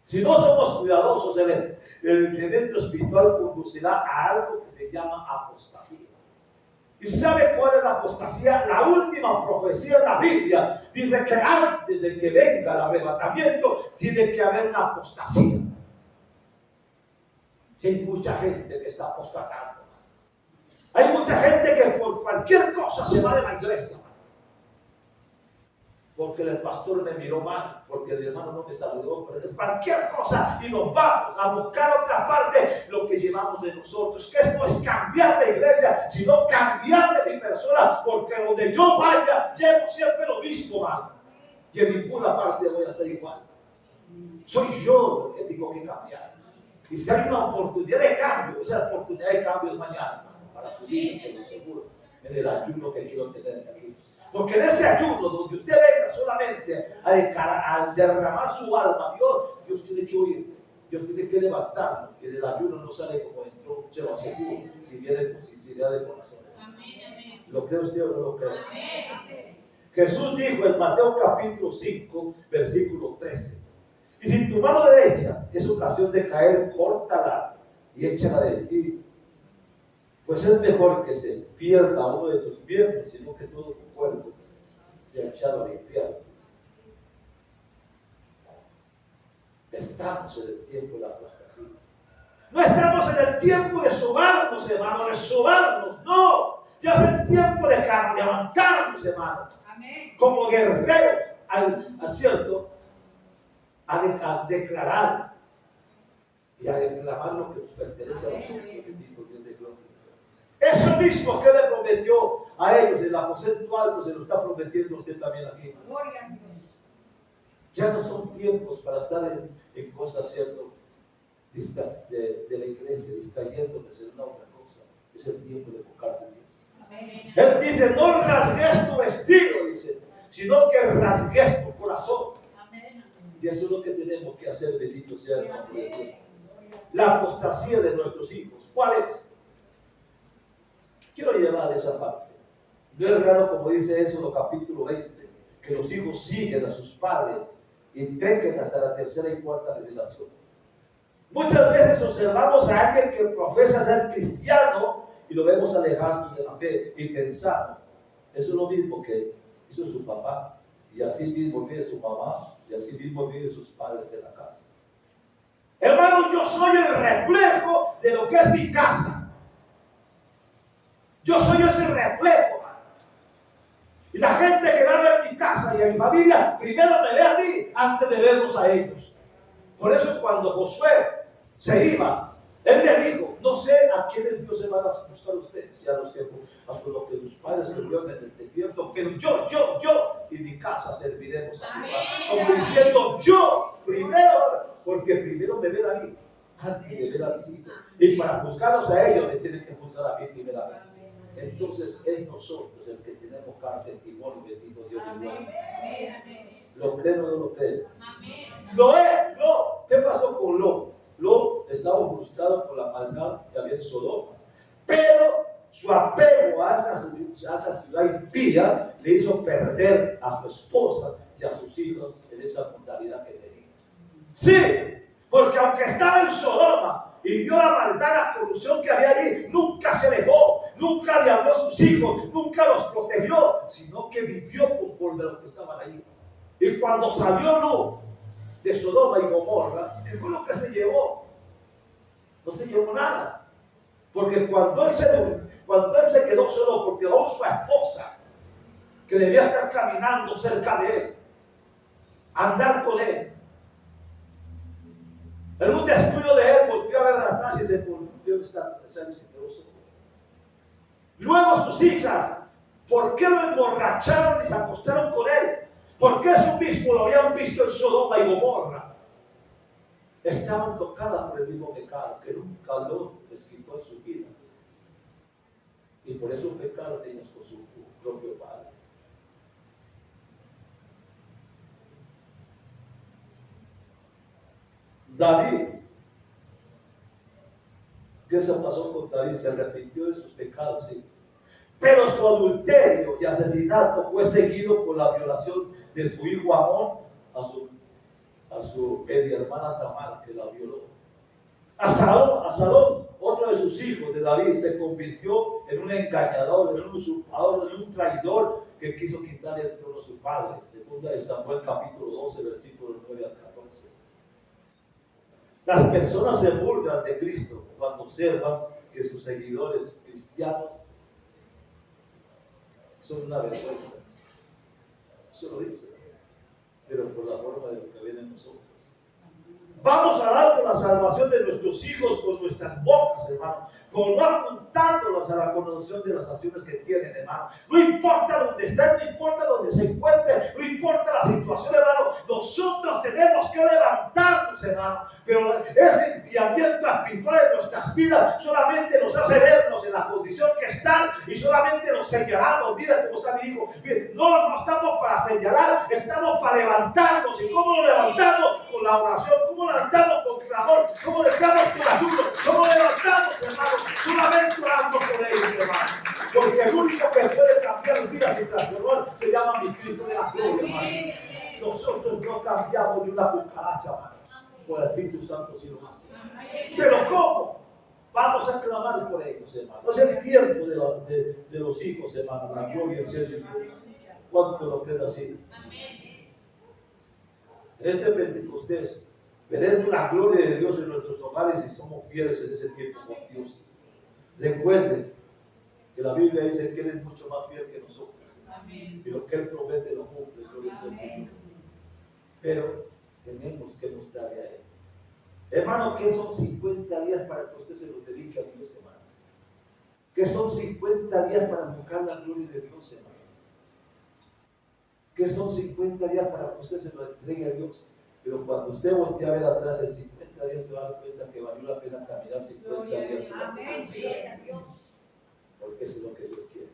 Si no somos cuidadosos, el enfriamiento espiritual conducirá a algo que se llama apostasía. ¿Y sabe cuál es la apostasía? La última profecía en la Biblia dice que antes de que venga el arrebatamiento tiene que haber una apostasía. Y hay mucha gente que está apostatando. Hay mucha gente que por cualquier cosa se va de la iglesia. Porque el pastor me miró mal, porque el hermano no me saludó, cualquier cosa, y nos vamos a buscar otra parte lo que llevamos de nosotros, que esto es cambiar de iglesia, sino cambiar de mi persona, porque donde yo vaya, llevo siempre lo mismo, hermano, y en ninguna parte voy a ser igual. Soy yo el que tengo que cambiar, y si hay una oportunidad de cambio, esa oportunidad de cambio es mañana, para su vida, se lo aseguro, en el ayuno que quiero tener aquí. Porque en ese ayuno donde usted venga solamente a derramar su alma, Dios tiene que oír, Dios tiene que levantarlo. Y del ayuno no sale como entró, se lo aseguro, si viene con sinceridad de corazón. Amén. ¿Lo cree usted o no lo cree? Amén. Jesús dijo en Mateo capítulo 5, versículo 13: y si tu mano derecha es ocasión de caer, córtala y échala de ti. Pues es mejor que se pierda uno de tus miembros, sino que todo tu cuerpo sea echado al infierno. Estamos en el tiempo de la apostasía. No estamos en el tiempo de sobarnos, hermano, de sobarnos, no. Ya es el tiempo de levantarnos, hermano. Amén. Como guerreros, a declarar y a declamar lo que nos pertenece a nosotros, bendito Dios de gloria. Eso mismo que le prometió a ellos, el aposento alto, se lo está prometiendo usted también aquí. Gloria a Dios. Ya no son tiempos para estar en cosas, ¿cierto?, de la iglesia, distrayéndose en una otra cosa. Es el tiempo de enfocarte en Dios. Amén. Él dice, no rasgues tu vestido, dice, sino que rasgues tu corazón. Amén. Y eso es lo que tenemos que hacer, bendito sea el nombre de Dios. La apostasía de nuestros hijos, ¿cuál es? Quiero llevar esa parte. No es raro, como dice Éxodo capítulo 20, que los hijos siguen a sus padres y pequen hasta la tercera y cuarta generación. Muchas veces observamos a alguien que profesa ser cristiano y lo vemos alejarnos de la fe y pensamos, eso es lo mismo que hizo su papá, y así mismo vive su mamá, y así mismo viven sus padres en la casa. Hermano, yo soy el reflejo de lo que es mi casa. Yo soy ese reflejo, hermano. Y la gente que va a ver mi casa y a mi familia, primero me ve a mí antes de verlos a ellos. Por eso cuando Josué se iba, él le dijo, no sé a quiénes Dios se van a buscar ustedes, si a los que sus padres que vieron en el desierto, pero yo y mi casa serviremos a Dios. Como diciendo, yo primero, porque primero me ven a mí, antes de ver a mis hijos. Y para juzgarlos a ellos, me tienen que juzgar a mí primeramente. Entonces es nosotros el que tenemos que dar testimonio, bendito Dios. ¿Lo creen o no lo creen? Lo es, no. ¿Qué pasó con Lot? Lot estaba frustrado por la maldad que había en Sodoma, pero su apego a esa ciudad impía le hizo perder a su esposa y a sus hijos en esa brutalidad que tenía. Sí, porque aunque estaba en Sodoma y vio la maldad, la corrupción que había allí, nunca se dejó, nunca le habló a sus hijos, nunca los protegió, sino que vivió conforme a los que estaban allí. Y cuando salió Lot de Sodoma y Gomorra, ¿qué fue lo que se llevó? No se llevó nada. Porque cuando él se quedó solo, porque aún su esposa, que debía estar caminando cerca de él, andar con él, en un descuido de él, volvió a ver atrás y se volvió a estar y se quedó solo. Luego sus hijas, ¿por qué lo emborracharon y se acostaron con él? Porque eso mismo lo habían visto en Sodoma y Gomorra. Estaban tocadas por el mismo pecado que nunca Lot les quitó en su vida. Y por eso pecaron ellas con su propio padre. David, ¿qué se pasó con David? Se arrepintió de sus pecados, sí. Pero su adulterio y asesinato fue seguido por la violación de su hijo Amón a su media hermana Tamar, que la violó. Absalón, otro de sus hijos de David, se convirtió en un engañador, en un usurpador, en un traidor que quiso quitarle el trono a su padre. Segunda de Samuel capítulo 12, versículos 9 al 14. Las personas se burlan de Cristo cuando observan que sus seguidores cristianos son una vergüenza. Eso lo dice, pero por la forma de lo que ven en nosotros. Vamos a dar por la salvación de nuestros hijos con nuestras bocas, hermano, por no apuntándolos a la condenación de las acciones que tienen, hermano. No importa dónde estén, no importa dónde se encuentren, no importa la situación, hermano. Nosotros tenemos que levantarnos, hermano. Pero ese enfriamiento espiritual en nuestras vidas solamente nos hace vernos en la condición que están y solamente nos señalamos. Mira cómo está mi hijo. Mira, no estamos para señalar, estamos para levantarnos. ¿Y cómo nos levantamos? Con la oración. ¿Cómo levantamos con clamor? ¿Cómo levantamos con ayuno? ¿Cómo levantamos, hermano? Solamente orando por ellos, hermano. Porque el único que puede cambiar vidas y transformar se llama mi Cristo de la gloria, hermano. Nosotros no cambiamos ni una cucaracha, hermano, por el Espíritu Santo, sino más. Pero ¿cómo? Vamos a clamar por ellos, hermano. Es el tiempo de los hijos, hermano. La gloria al cielo. ¿Cuánto lo creen así? En este Pentecostés veremos la gloria de Dios en nuestros hogares y somos fieles en ese tiempo con Dios. Recuerden que la Biblia dice que Él es mucho más fiel que nosotros. Y lo que Él promete lo cumple, gloria al Señor. Pero tenemos que mostrarle a Él. Hermano, ¿qué son 50 días para que usted se lo dedique a Dios, hermano? ¿Qué son 50 días para buscar la gloria de Dios, hermano? ¿Qué son 50 días para que usted se lo entregue a Dios? Pero cuando usted voltea a ver atrás, en 50 días se va a dar cuenta que valió la pena caminar 50 días. Gloria a Dios. Porque eso es lo que Dios quiere.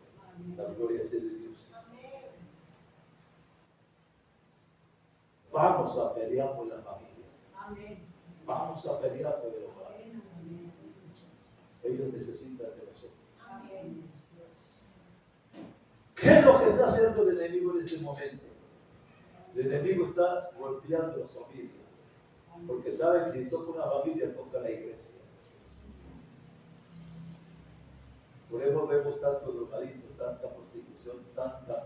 La gloria es de Dios. Vamos a pelear por la familia. Vamos a pelear por el hogar. Ellos necesitan de nosotros. ¿Qué es lo que está haciendo el enemigo en este momento? El enemigo está golpeando las familias. Porque saben que si toca una familia, toca la iglesia. Por eso vemos tanto drogadicto, tanta prostitución, tantas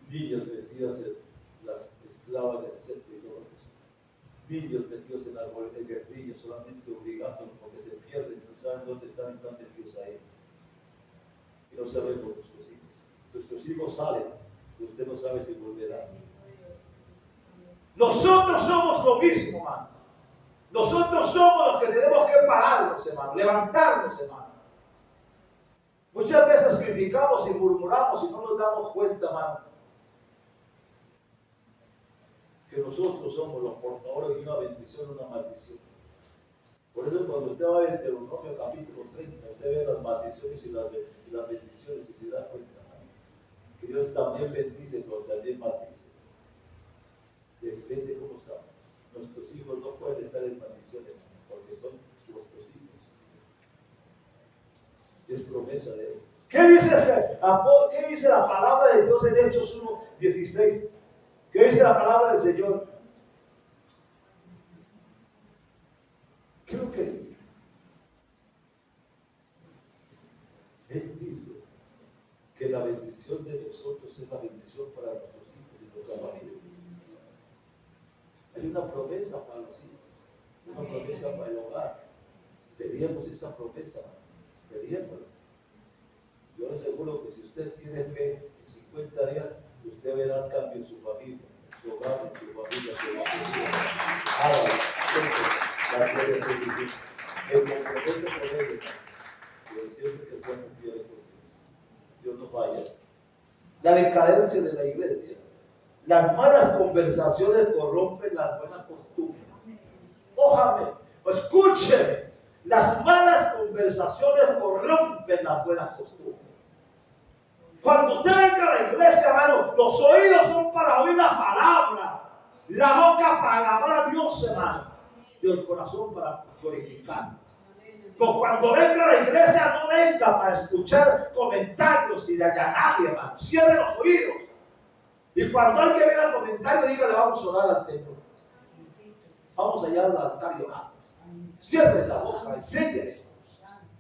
niñas metidas en las esclavas del sexo y todo eso. Niños metidos en la guerrilla solamente obligándolos porque se pierden, no saben dónde están y están metidos ahí. Y no sabemos nuestros hijos. Nuestros hijos salen, y usted no sabe si volverán. Nosotros somos lo mismo, hermano. Nosotros somos los que tenemos que pararnos, hermano, levantarnos, hermano. Muchas veces criticamos y murmuramos y no nos damos cuenta, hermano, que nosotros somos los portadores de una bendición o una maldición. Por eso cuando usted va a Deuteronomio capítulo 30, usted ve las maldiciones y las bendiciones y se da cuenta, hermano, que Dios también bendice, pero también maldice. Depende de cómo estamos. Nuestros hijos no pueden estar en maldiciones porque son nuestros hijos. Es promesa de ellos. ¿Qué dice la palabra de Dios en Hechos 1:16? ¿Qué dice la palabra del Señor? ¿Qué es lo que dice? Él dice que la bendición de nosotros es la bendición para nuestros hijos y nuestra familia. Hay una promesa para los hijos, una promesa para el hogar. Pedíamos esa promesa, pedíamos. Yo le aseguro que si usted tiene fe, en 50 días usted verá el cambio en su familia, en su hogar, en su familia. La gloria es de Dios. El compromiso con él, pero siempre que seamos fieles con Dios, Dios nos vaya. La decadencia de la iglesia. Las malas conversaciones corrompen las buenas costumbres. Ójame, escúcheme. Las malas conversaciones corrompen las buenas costumbres. Cuando usted venga a la iglesia, hermano, los oídos son para oír la palabra, la boca para alabar a Dios, hermano, y el corazón para glorificar. Pues cuando venga a la iglesia, no venga para escuchar comentarios ni de allá nadie, hermano. Cierre los oídos. Y cuando alguien vea comentario, dígale, vamos a orar al templo. Vamos allá al altar y oramos. Cierre la boca, enséñale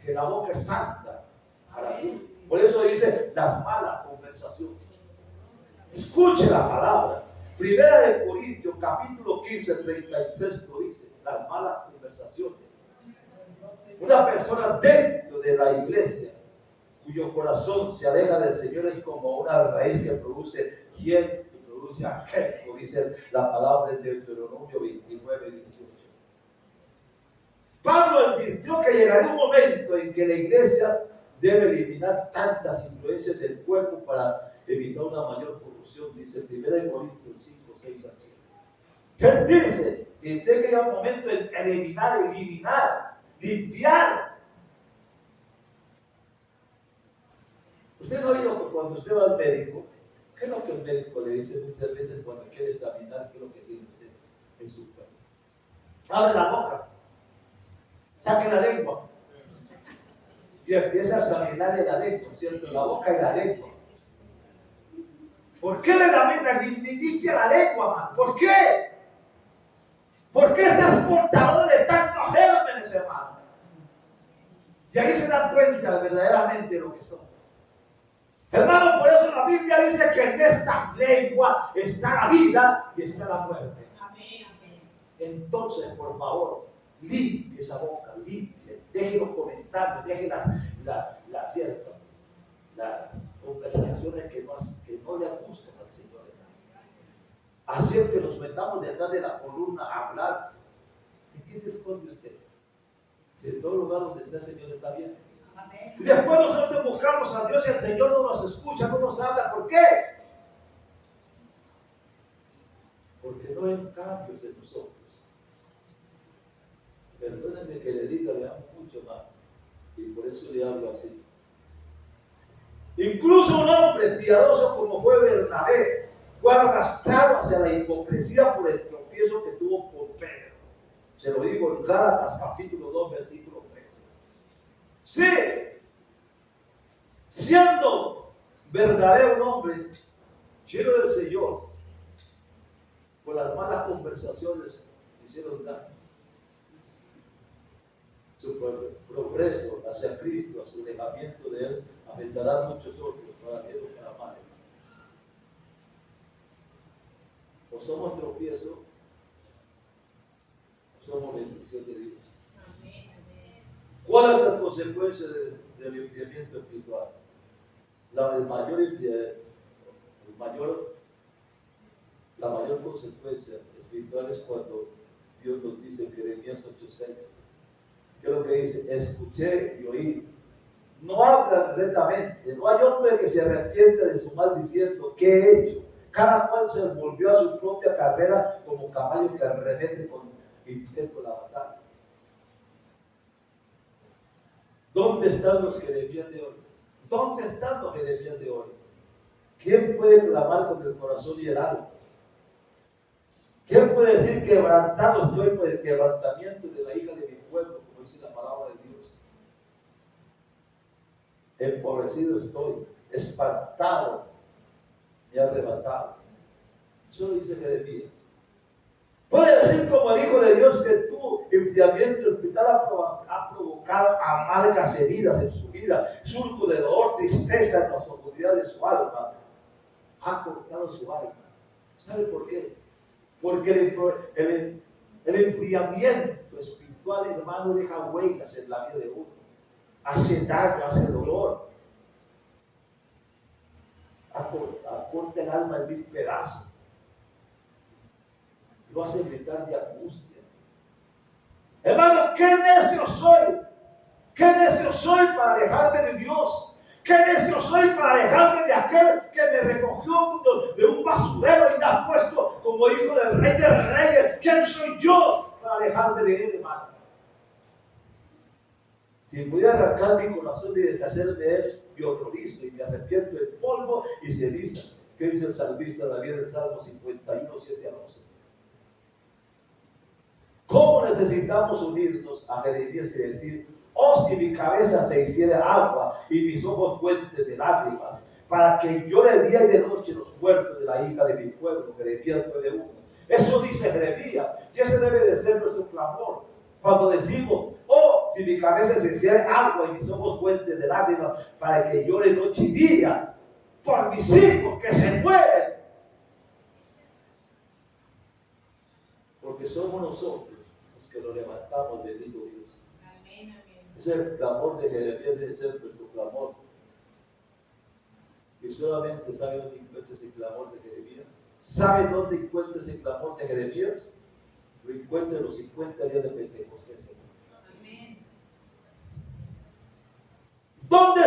que la boca es santa para Dios. Por eso dice las malas conversaciones. Escuche la palabra. Primera de Corintios, capítulo 15, 33 lo dice. Las malas conversaciones. Una persona dentro de la iglesia cuyo corazón se aleja del Señor es como una raíz que produce hiel y produce ajenjo, dice la palabra de Deuteronomio 29, 18. Pablo advirtió que llegará un momento en que la iglesia debe eliminar tantas influencias del cuerpo para evitar una mayor corrupción, dice 1 Corintios 5, 6 al 7. Él dice que tiene que llegar un momento en eliminar, limpiar. Usted no ha oído que cuando usted va al médico, ¿qué es lo que el médico le dice muchas veces cuando quiere examinar qué es lo que tiene usted en su cuerpo? Abre la boca, saque la lengua y empieza a examinar la lengua, ¿cierto? La boca y la lengua. ¿Por qué le limpia la lengua, man? ¿Por qué? ¿Por qué estás portador de tantos gérmenes, hermano? Y ahí se dan cuenta verdaderamente de lo que somos. Hermano, por eso la Biblia dice que en esta lengua está la vida y está la muerte. Amén, amén. Entonces, por favor, limpie esa boca, limpie, deje los comentarios, deje las conversaciones que no le gustan al Señor. Así que nos metamos detrás de la columna a hablar. ¿En qué se esconde usted? Si en todo lugar donde está el Señor está bien. Amén. Y después nosotros buscamos a Dios y el Señor no nos escucha, no nos habla. ¿Por qué? Porque no hay cambios en nosotros. Perdónenme que le diga, le amo mucho más. Y por eso le hablo así. Incluso un hombre piadoso como fue Bernabé fue arrastrado hacia la hipocresía por el tropiezo que tuvo con Pedro. Se lo digo en Gálatas capítulo 2 versículo 13. Sí, siendo Bernabé un hombre lleno del Señor, por las malas conversaciones hicieron daño. Su progreso hacia Cristo, a su alejamiento de Él, afectará a muchos otros, para bien o para mal. O somos tropiezo, o somos bendición de Dios. Amén, amén. ¿Cuál es la consecuencia del enfriamiento espiritual? La mayor consecuencia espiritual es cuando Dios nos dice en Jeremías 8:6. ¿Qué es lo que dice? Escuché y oí. No hablan rectamente. No hay hombre que se arrepiente de su mal diciendo, ¿qué he hecho? Cada cual se volvió a su propia carrera como caballo que arremete con intento la batalla. ¿Dónde están los Jeremías de hoy? ¿Dónde están los Jeremías de hoy? ¿Quién puede clamar con el corazón y el alma? ¿Quién puede decir quebrantado estoy por el quebrantamiento de la hija de mi pueblo, como dice la palabra de Dios? Empobrecido estoy, espantado y arrebatado. Eso lo dice Jeremías. Puede decir como el Hijo de Dios que tu enfriamiento espiritual ha provocado amargas heridas en su vida, surco de dolor, tristeza en la profundidad de su alma. Ha cortado su alma. ¿Sabe por qué? Porque el enfriamiento espiritual, hermano, deja huellas en la vida de uno. Hace daño, hace dolor. Acorta el alma en 1000 pedazos. Lo hace gritar de angustia. Hermano, qué necio soy. Qué necio soy para alejarme de Dios. Qué necio soy para alejarme de aquel que me recogió de un basurero y me ha puesto como hijo del Rey de Reyes. ¿Quién soy yo para alejarme de él, hermano? Si voy a arrancar mi corazón y deshacerme de él, me horrorizo y me arrepiento de polvo y cenizas. ¿Qué dice el salmista David en el Salmo 51, 7 a 12? ¿Cómo necesitamos unirnos a Jeremías y decir, oh, si mi cabeza se hiciera agua y mis ojos fuentes de lágrimas, para que llore día y de noche los muertos de la hija de mi pueblo? Jeremías 9:1. Eso dice Jeremías, y ese debe de ser nuestro clamor. Cuando decimos, oh, si mi cabeza se hiciera agua y mis ojos fuentes de lágrimas, para que llore noche y día por mis hijos que se mueren. Porque somos nosotros los que lo levantamos, bendito Dios. Amén, amén. Ese es el clamor de Jeremías, debe ser nuestro clamor. Y solamente sabe dónde encuentra ese clamor de Jeremías. ¿Sabe dónde encuentra ese clamor de Jeremías? Lo encuentra en los 50 días de Pentecostés. Amén. ¿Dónde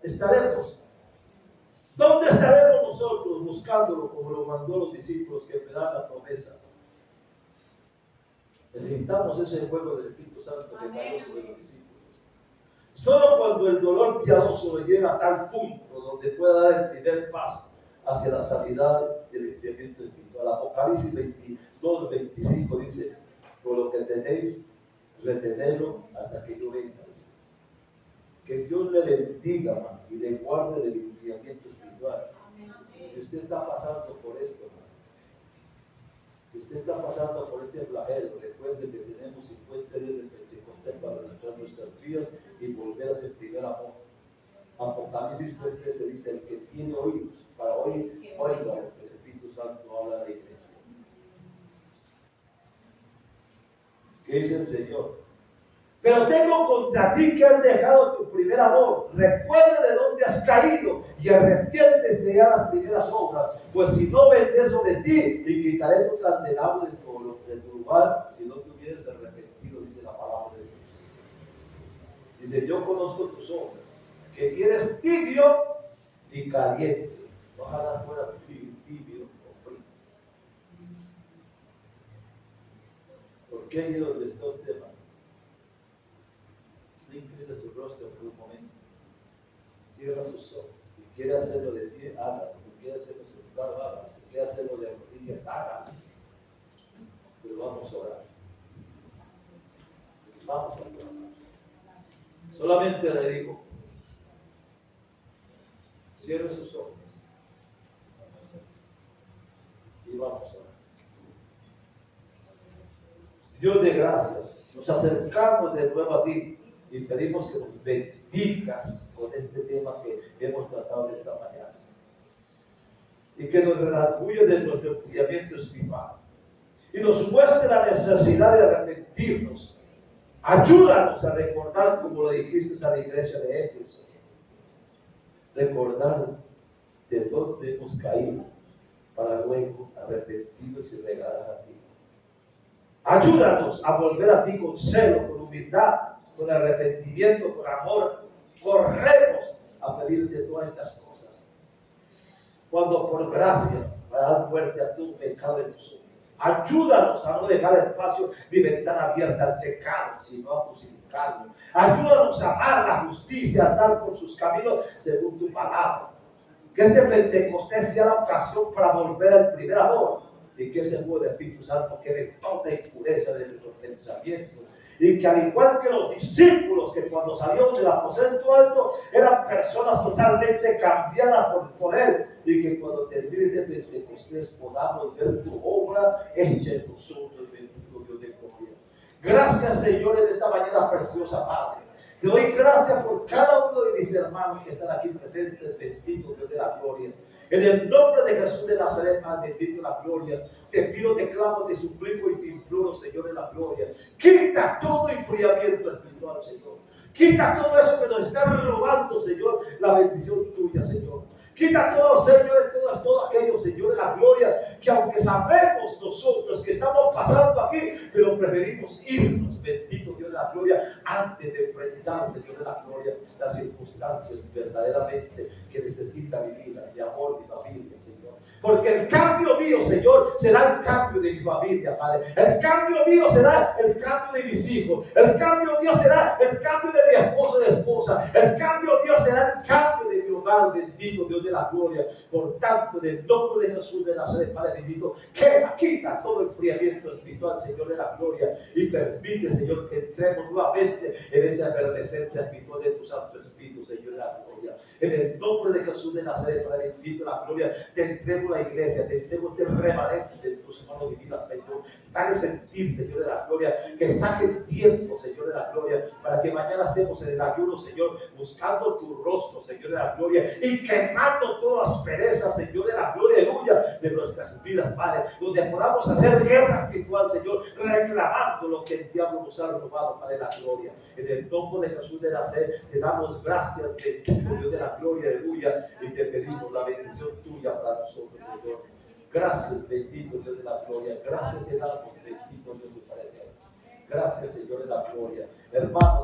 estaremos? ¿Dónde estaremos nosotros buscándolo como lo mandó los discípulos que me dan la promesa? Necesitamos ese fuego del Espíritu Santo que cayó sobre los discípulos. Solo cuando el dolor piadoso lo lleva a tal punto donde pueda dar el primer paso hacia la sanidad y el enfriamiento espiritual. Apocalipsis 22:25 dice, por lo que tenéis, retenedlo hasta que yo venga. Que Dios le bendiga, man, y le guarde del enfriamiento espiritual. Si usted está pasando por esto, man, Si usted está pasando por este flagelo, recuerde que tenemos 50 días de Pentecostés para regresar nuestras vidas y volver a ser primer amor. Apocalipsis 3:13 dice: el que tiene oídos para oír, oiga lo que el Espíritu Santo habla a la iglesia. ¿Qué dice el Señor? Pero tengo contra ti que has dejado tu primer amor. Recuerda de dónde has caído y arrepiéntete de las primeras obras. Pues si no, vendré sobre ti y quitaré tu candelabro de tu lugar si no te hubieras arrepentido, dice la palabra de Dios. Dice: yo conozco tus obras, que ni eres tibio ni caliente. Ojalá fuera tibio o frío. ¿Por qué ahí donde está usted, hermano? No incline su rostro por un momento. Cierra sus ojos. Si quiere hacerlo de pie, hágalo. Si quiere hacerlo sentado, hágalo. Si quiere hacerlo de rodillas, hágalo. Pero vamos a orar. Vamos a orar. Solamente le digo: cierre sus ojos y vamos a orar. Dios de gracias, nos acercamos de nuevo a ti y pedimos que nos bendigas con este tema que hemos tratado de esta mañana y que nos redarguye de nuestro enfriamiento espiritual y nos muestre la necesidad de arrepentirnos. Ayúdanos a recordar, como lo dijiste a la iglesia de Éfeso, recordar de dónde hemos caído para luego arrepentirnos y regresar a ti. Ayúdanos a volver a ti con celo, con humildad, con arrepentimiento, con amor. Corremos a pedirte todas estas cosas. Cuando por gracia para dar muerte a tu pecado en nosotros. Ayúdanos a no dejar espacio ni ventana abierta al pecado, sino a justificarlo. Ayúdanos a amar la justicia, a andar por sus caminos según tu palabra. Que este Pentecostés sea la ocasión para volver al primer amor. Y que ese nuevo Espíritu Santo quede toda impureza de nuestros pensamientos. Y que al igual que los discípulos que cuando salieron del aposento alto eran personas totalmente cambiadas por él, y que cuando termine de Pentecostés podamos ver tu obra hecha en nosotros, bendito Dios de gloria. Gracias, Señor, en esta mañana preciosa, Padre. Te doy gracias por cada uno de mis hermanos que están aquí presentes, bendito Dios de la gloria. En el nombre de Jesús de Nazaret, Padre, bendito la gloria. Te pido, te clamo, te suplico y te imploro, Señor, de la gloria. Quita todo enfriamiento espiritual, Señor. Quita todo eso que nos está robando, Señor, la bendición tuya, Señor. Quita todo, Señor, todo aquello, Señor, de la gloria, que aunque sabemos nosotros que estamos pasando aquí, pero preferimos irnos, bendito Dios de la gloria, antes de enfrentar, Señor de la gloria, las circunstancias verdaderamente que necesita mi vida, mi amor, mi familia, Señor. Porque el cambio mío, Señor, será el cambio de mi familia, Padre. El cambio mío será el cambio de mis hijos. El cambio mío será el cambio de mi esposo, de esposa. El cambio mío será el cambio de mi hogar, bendito Dios de la gloria. Por tanto, en el nombre de Jesús de Nazaret, Padre bendito, quita todo el enfriamiento espiritual, Señor de la gloria, y permite, Señor, que entremos nuevamente en esa efervescencia espiritual de tu Santo Espíritu, Señor de la gloria. En el nombre de Jesús de Nazaret, Padre bendito, la gloria, te entrego la iglesia, te entrego este remanente de tus manos divinas, Señor. Dale sentir, Señor de la gloria, que saquen tiempo, Señor de la gloria, para que mañana estemos en el ayuno, Señor, buscando tu rostro, Señor de la gloria, y quemando todas las perezas, Señor de la gloria, aleluya, de nuestras vidas, Padre, donde podamos hacer guerra espiritual, Señor, reclamando lo que el diablo nos ha robado, Padre de la gloria. En el nombre de Jesús de Nazaret, te damos gracias, bendito Dios de la gloria, aleluya, y te pedimos la bendición tuya para nosotros, Señor. Gracias, bendito Dios de la gloria. Gracias te damos, bendito Dios de Padre. Gracias, Señor de la gloria. Hermano,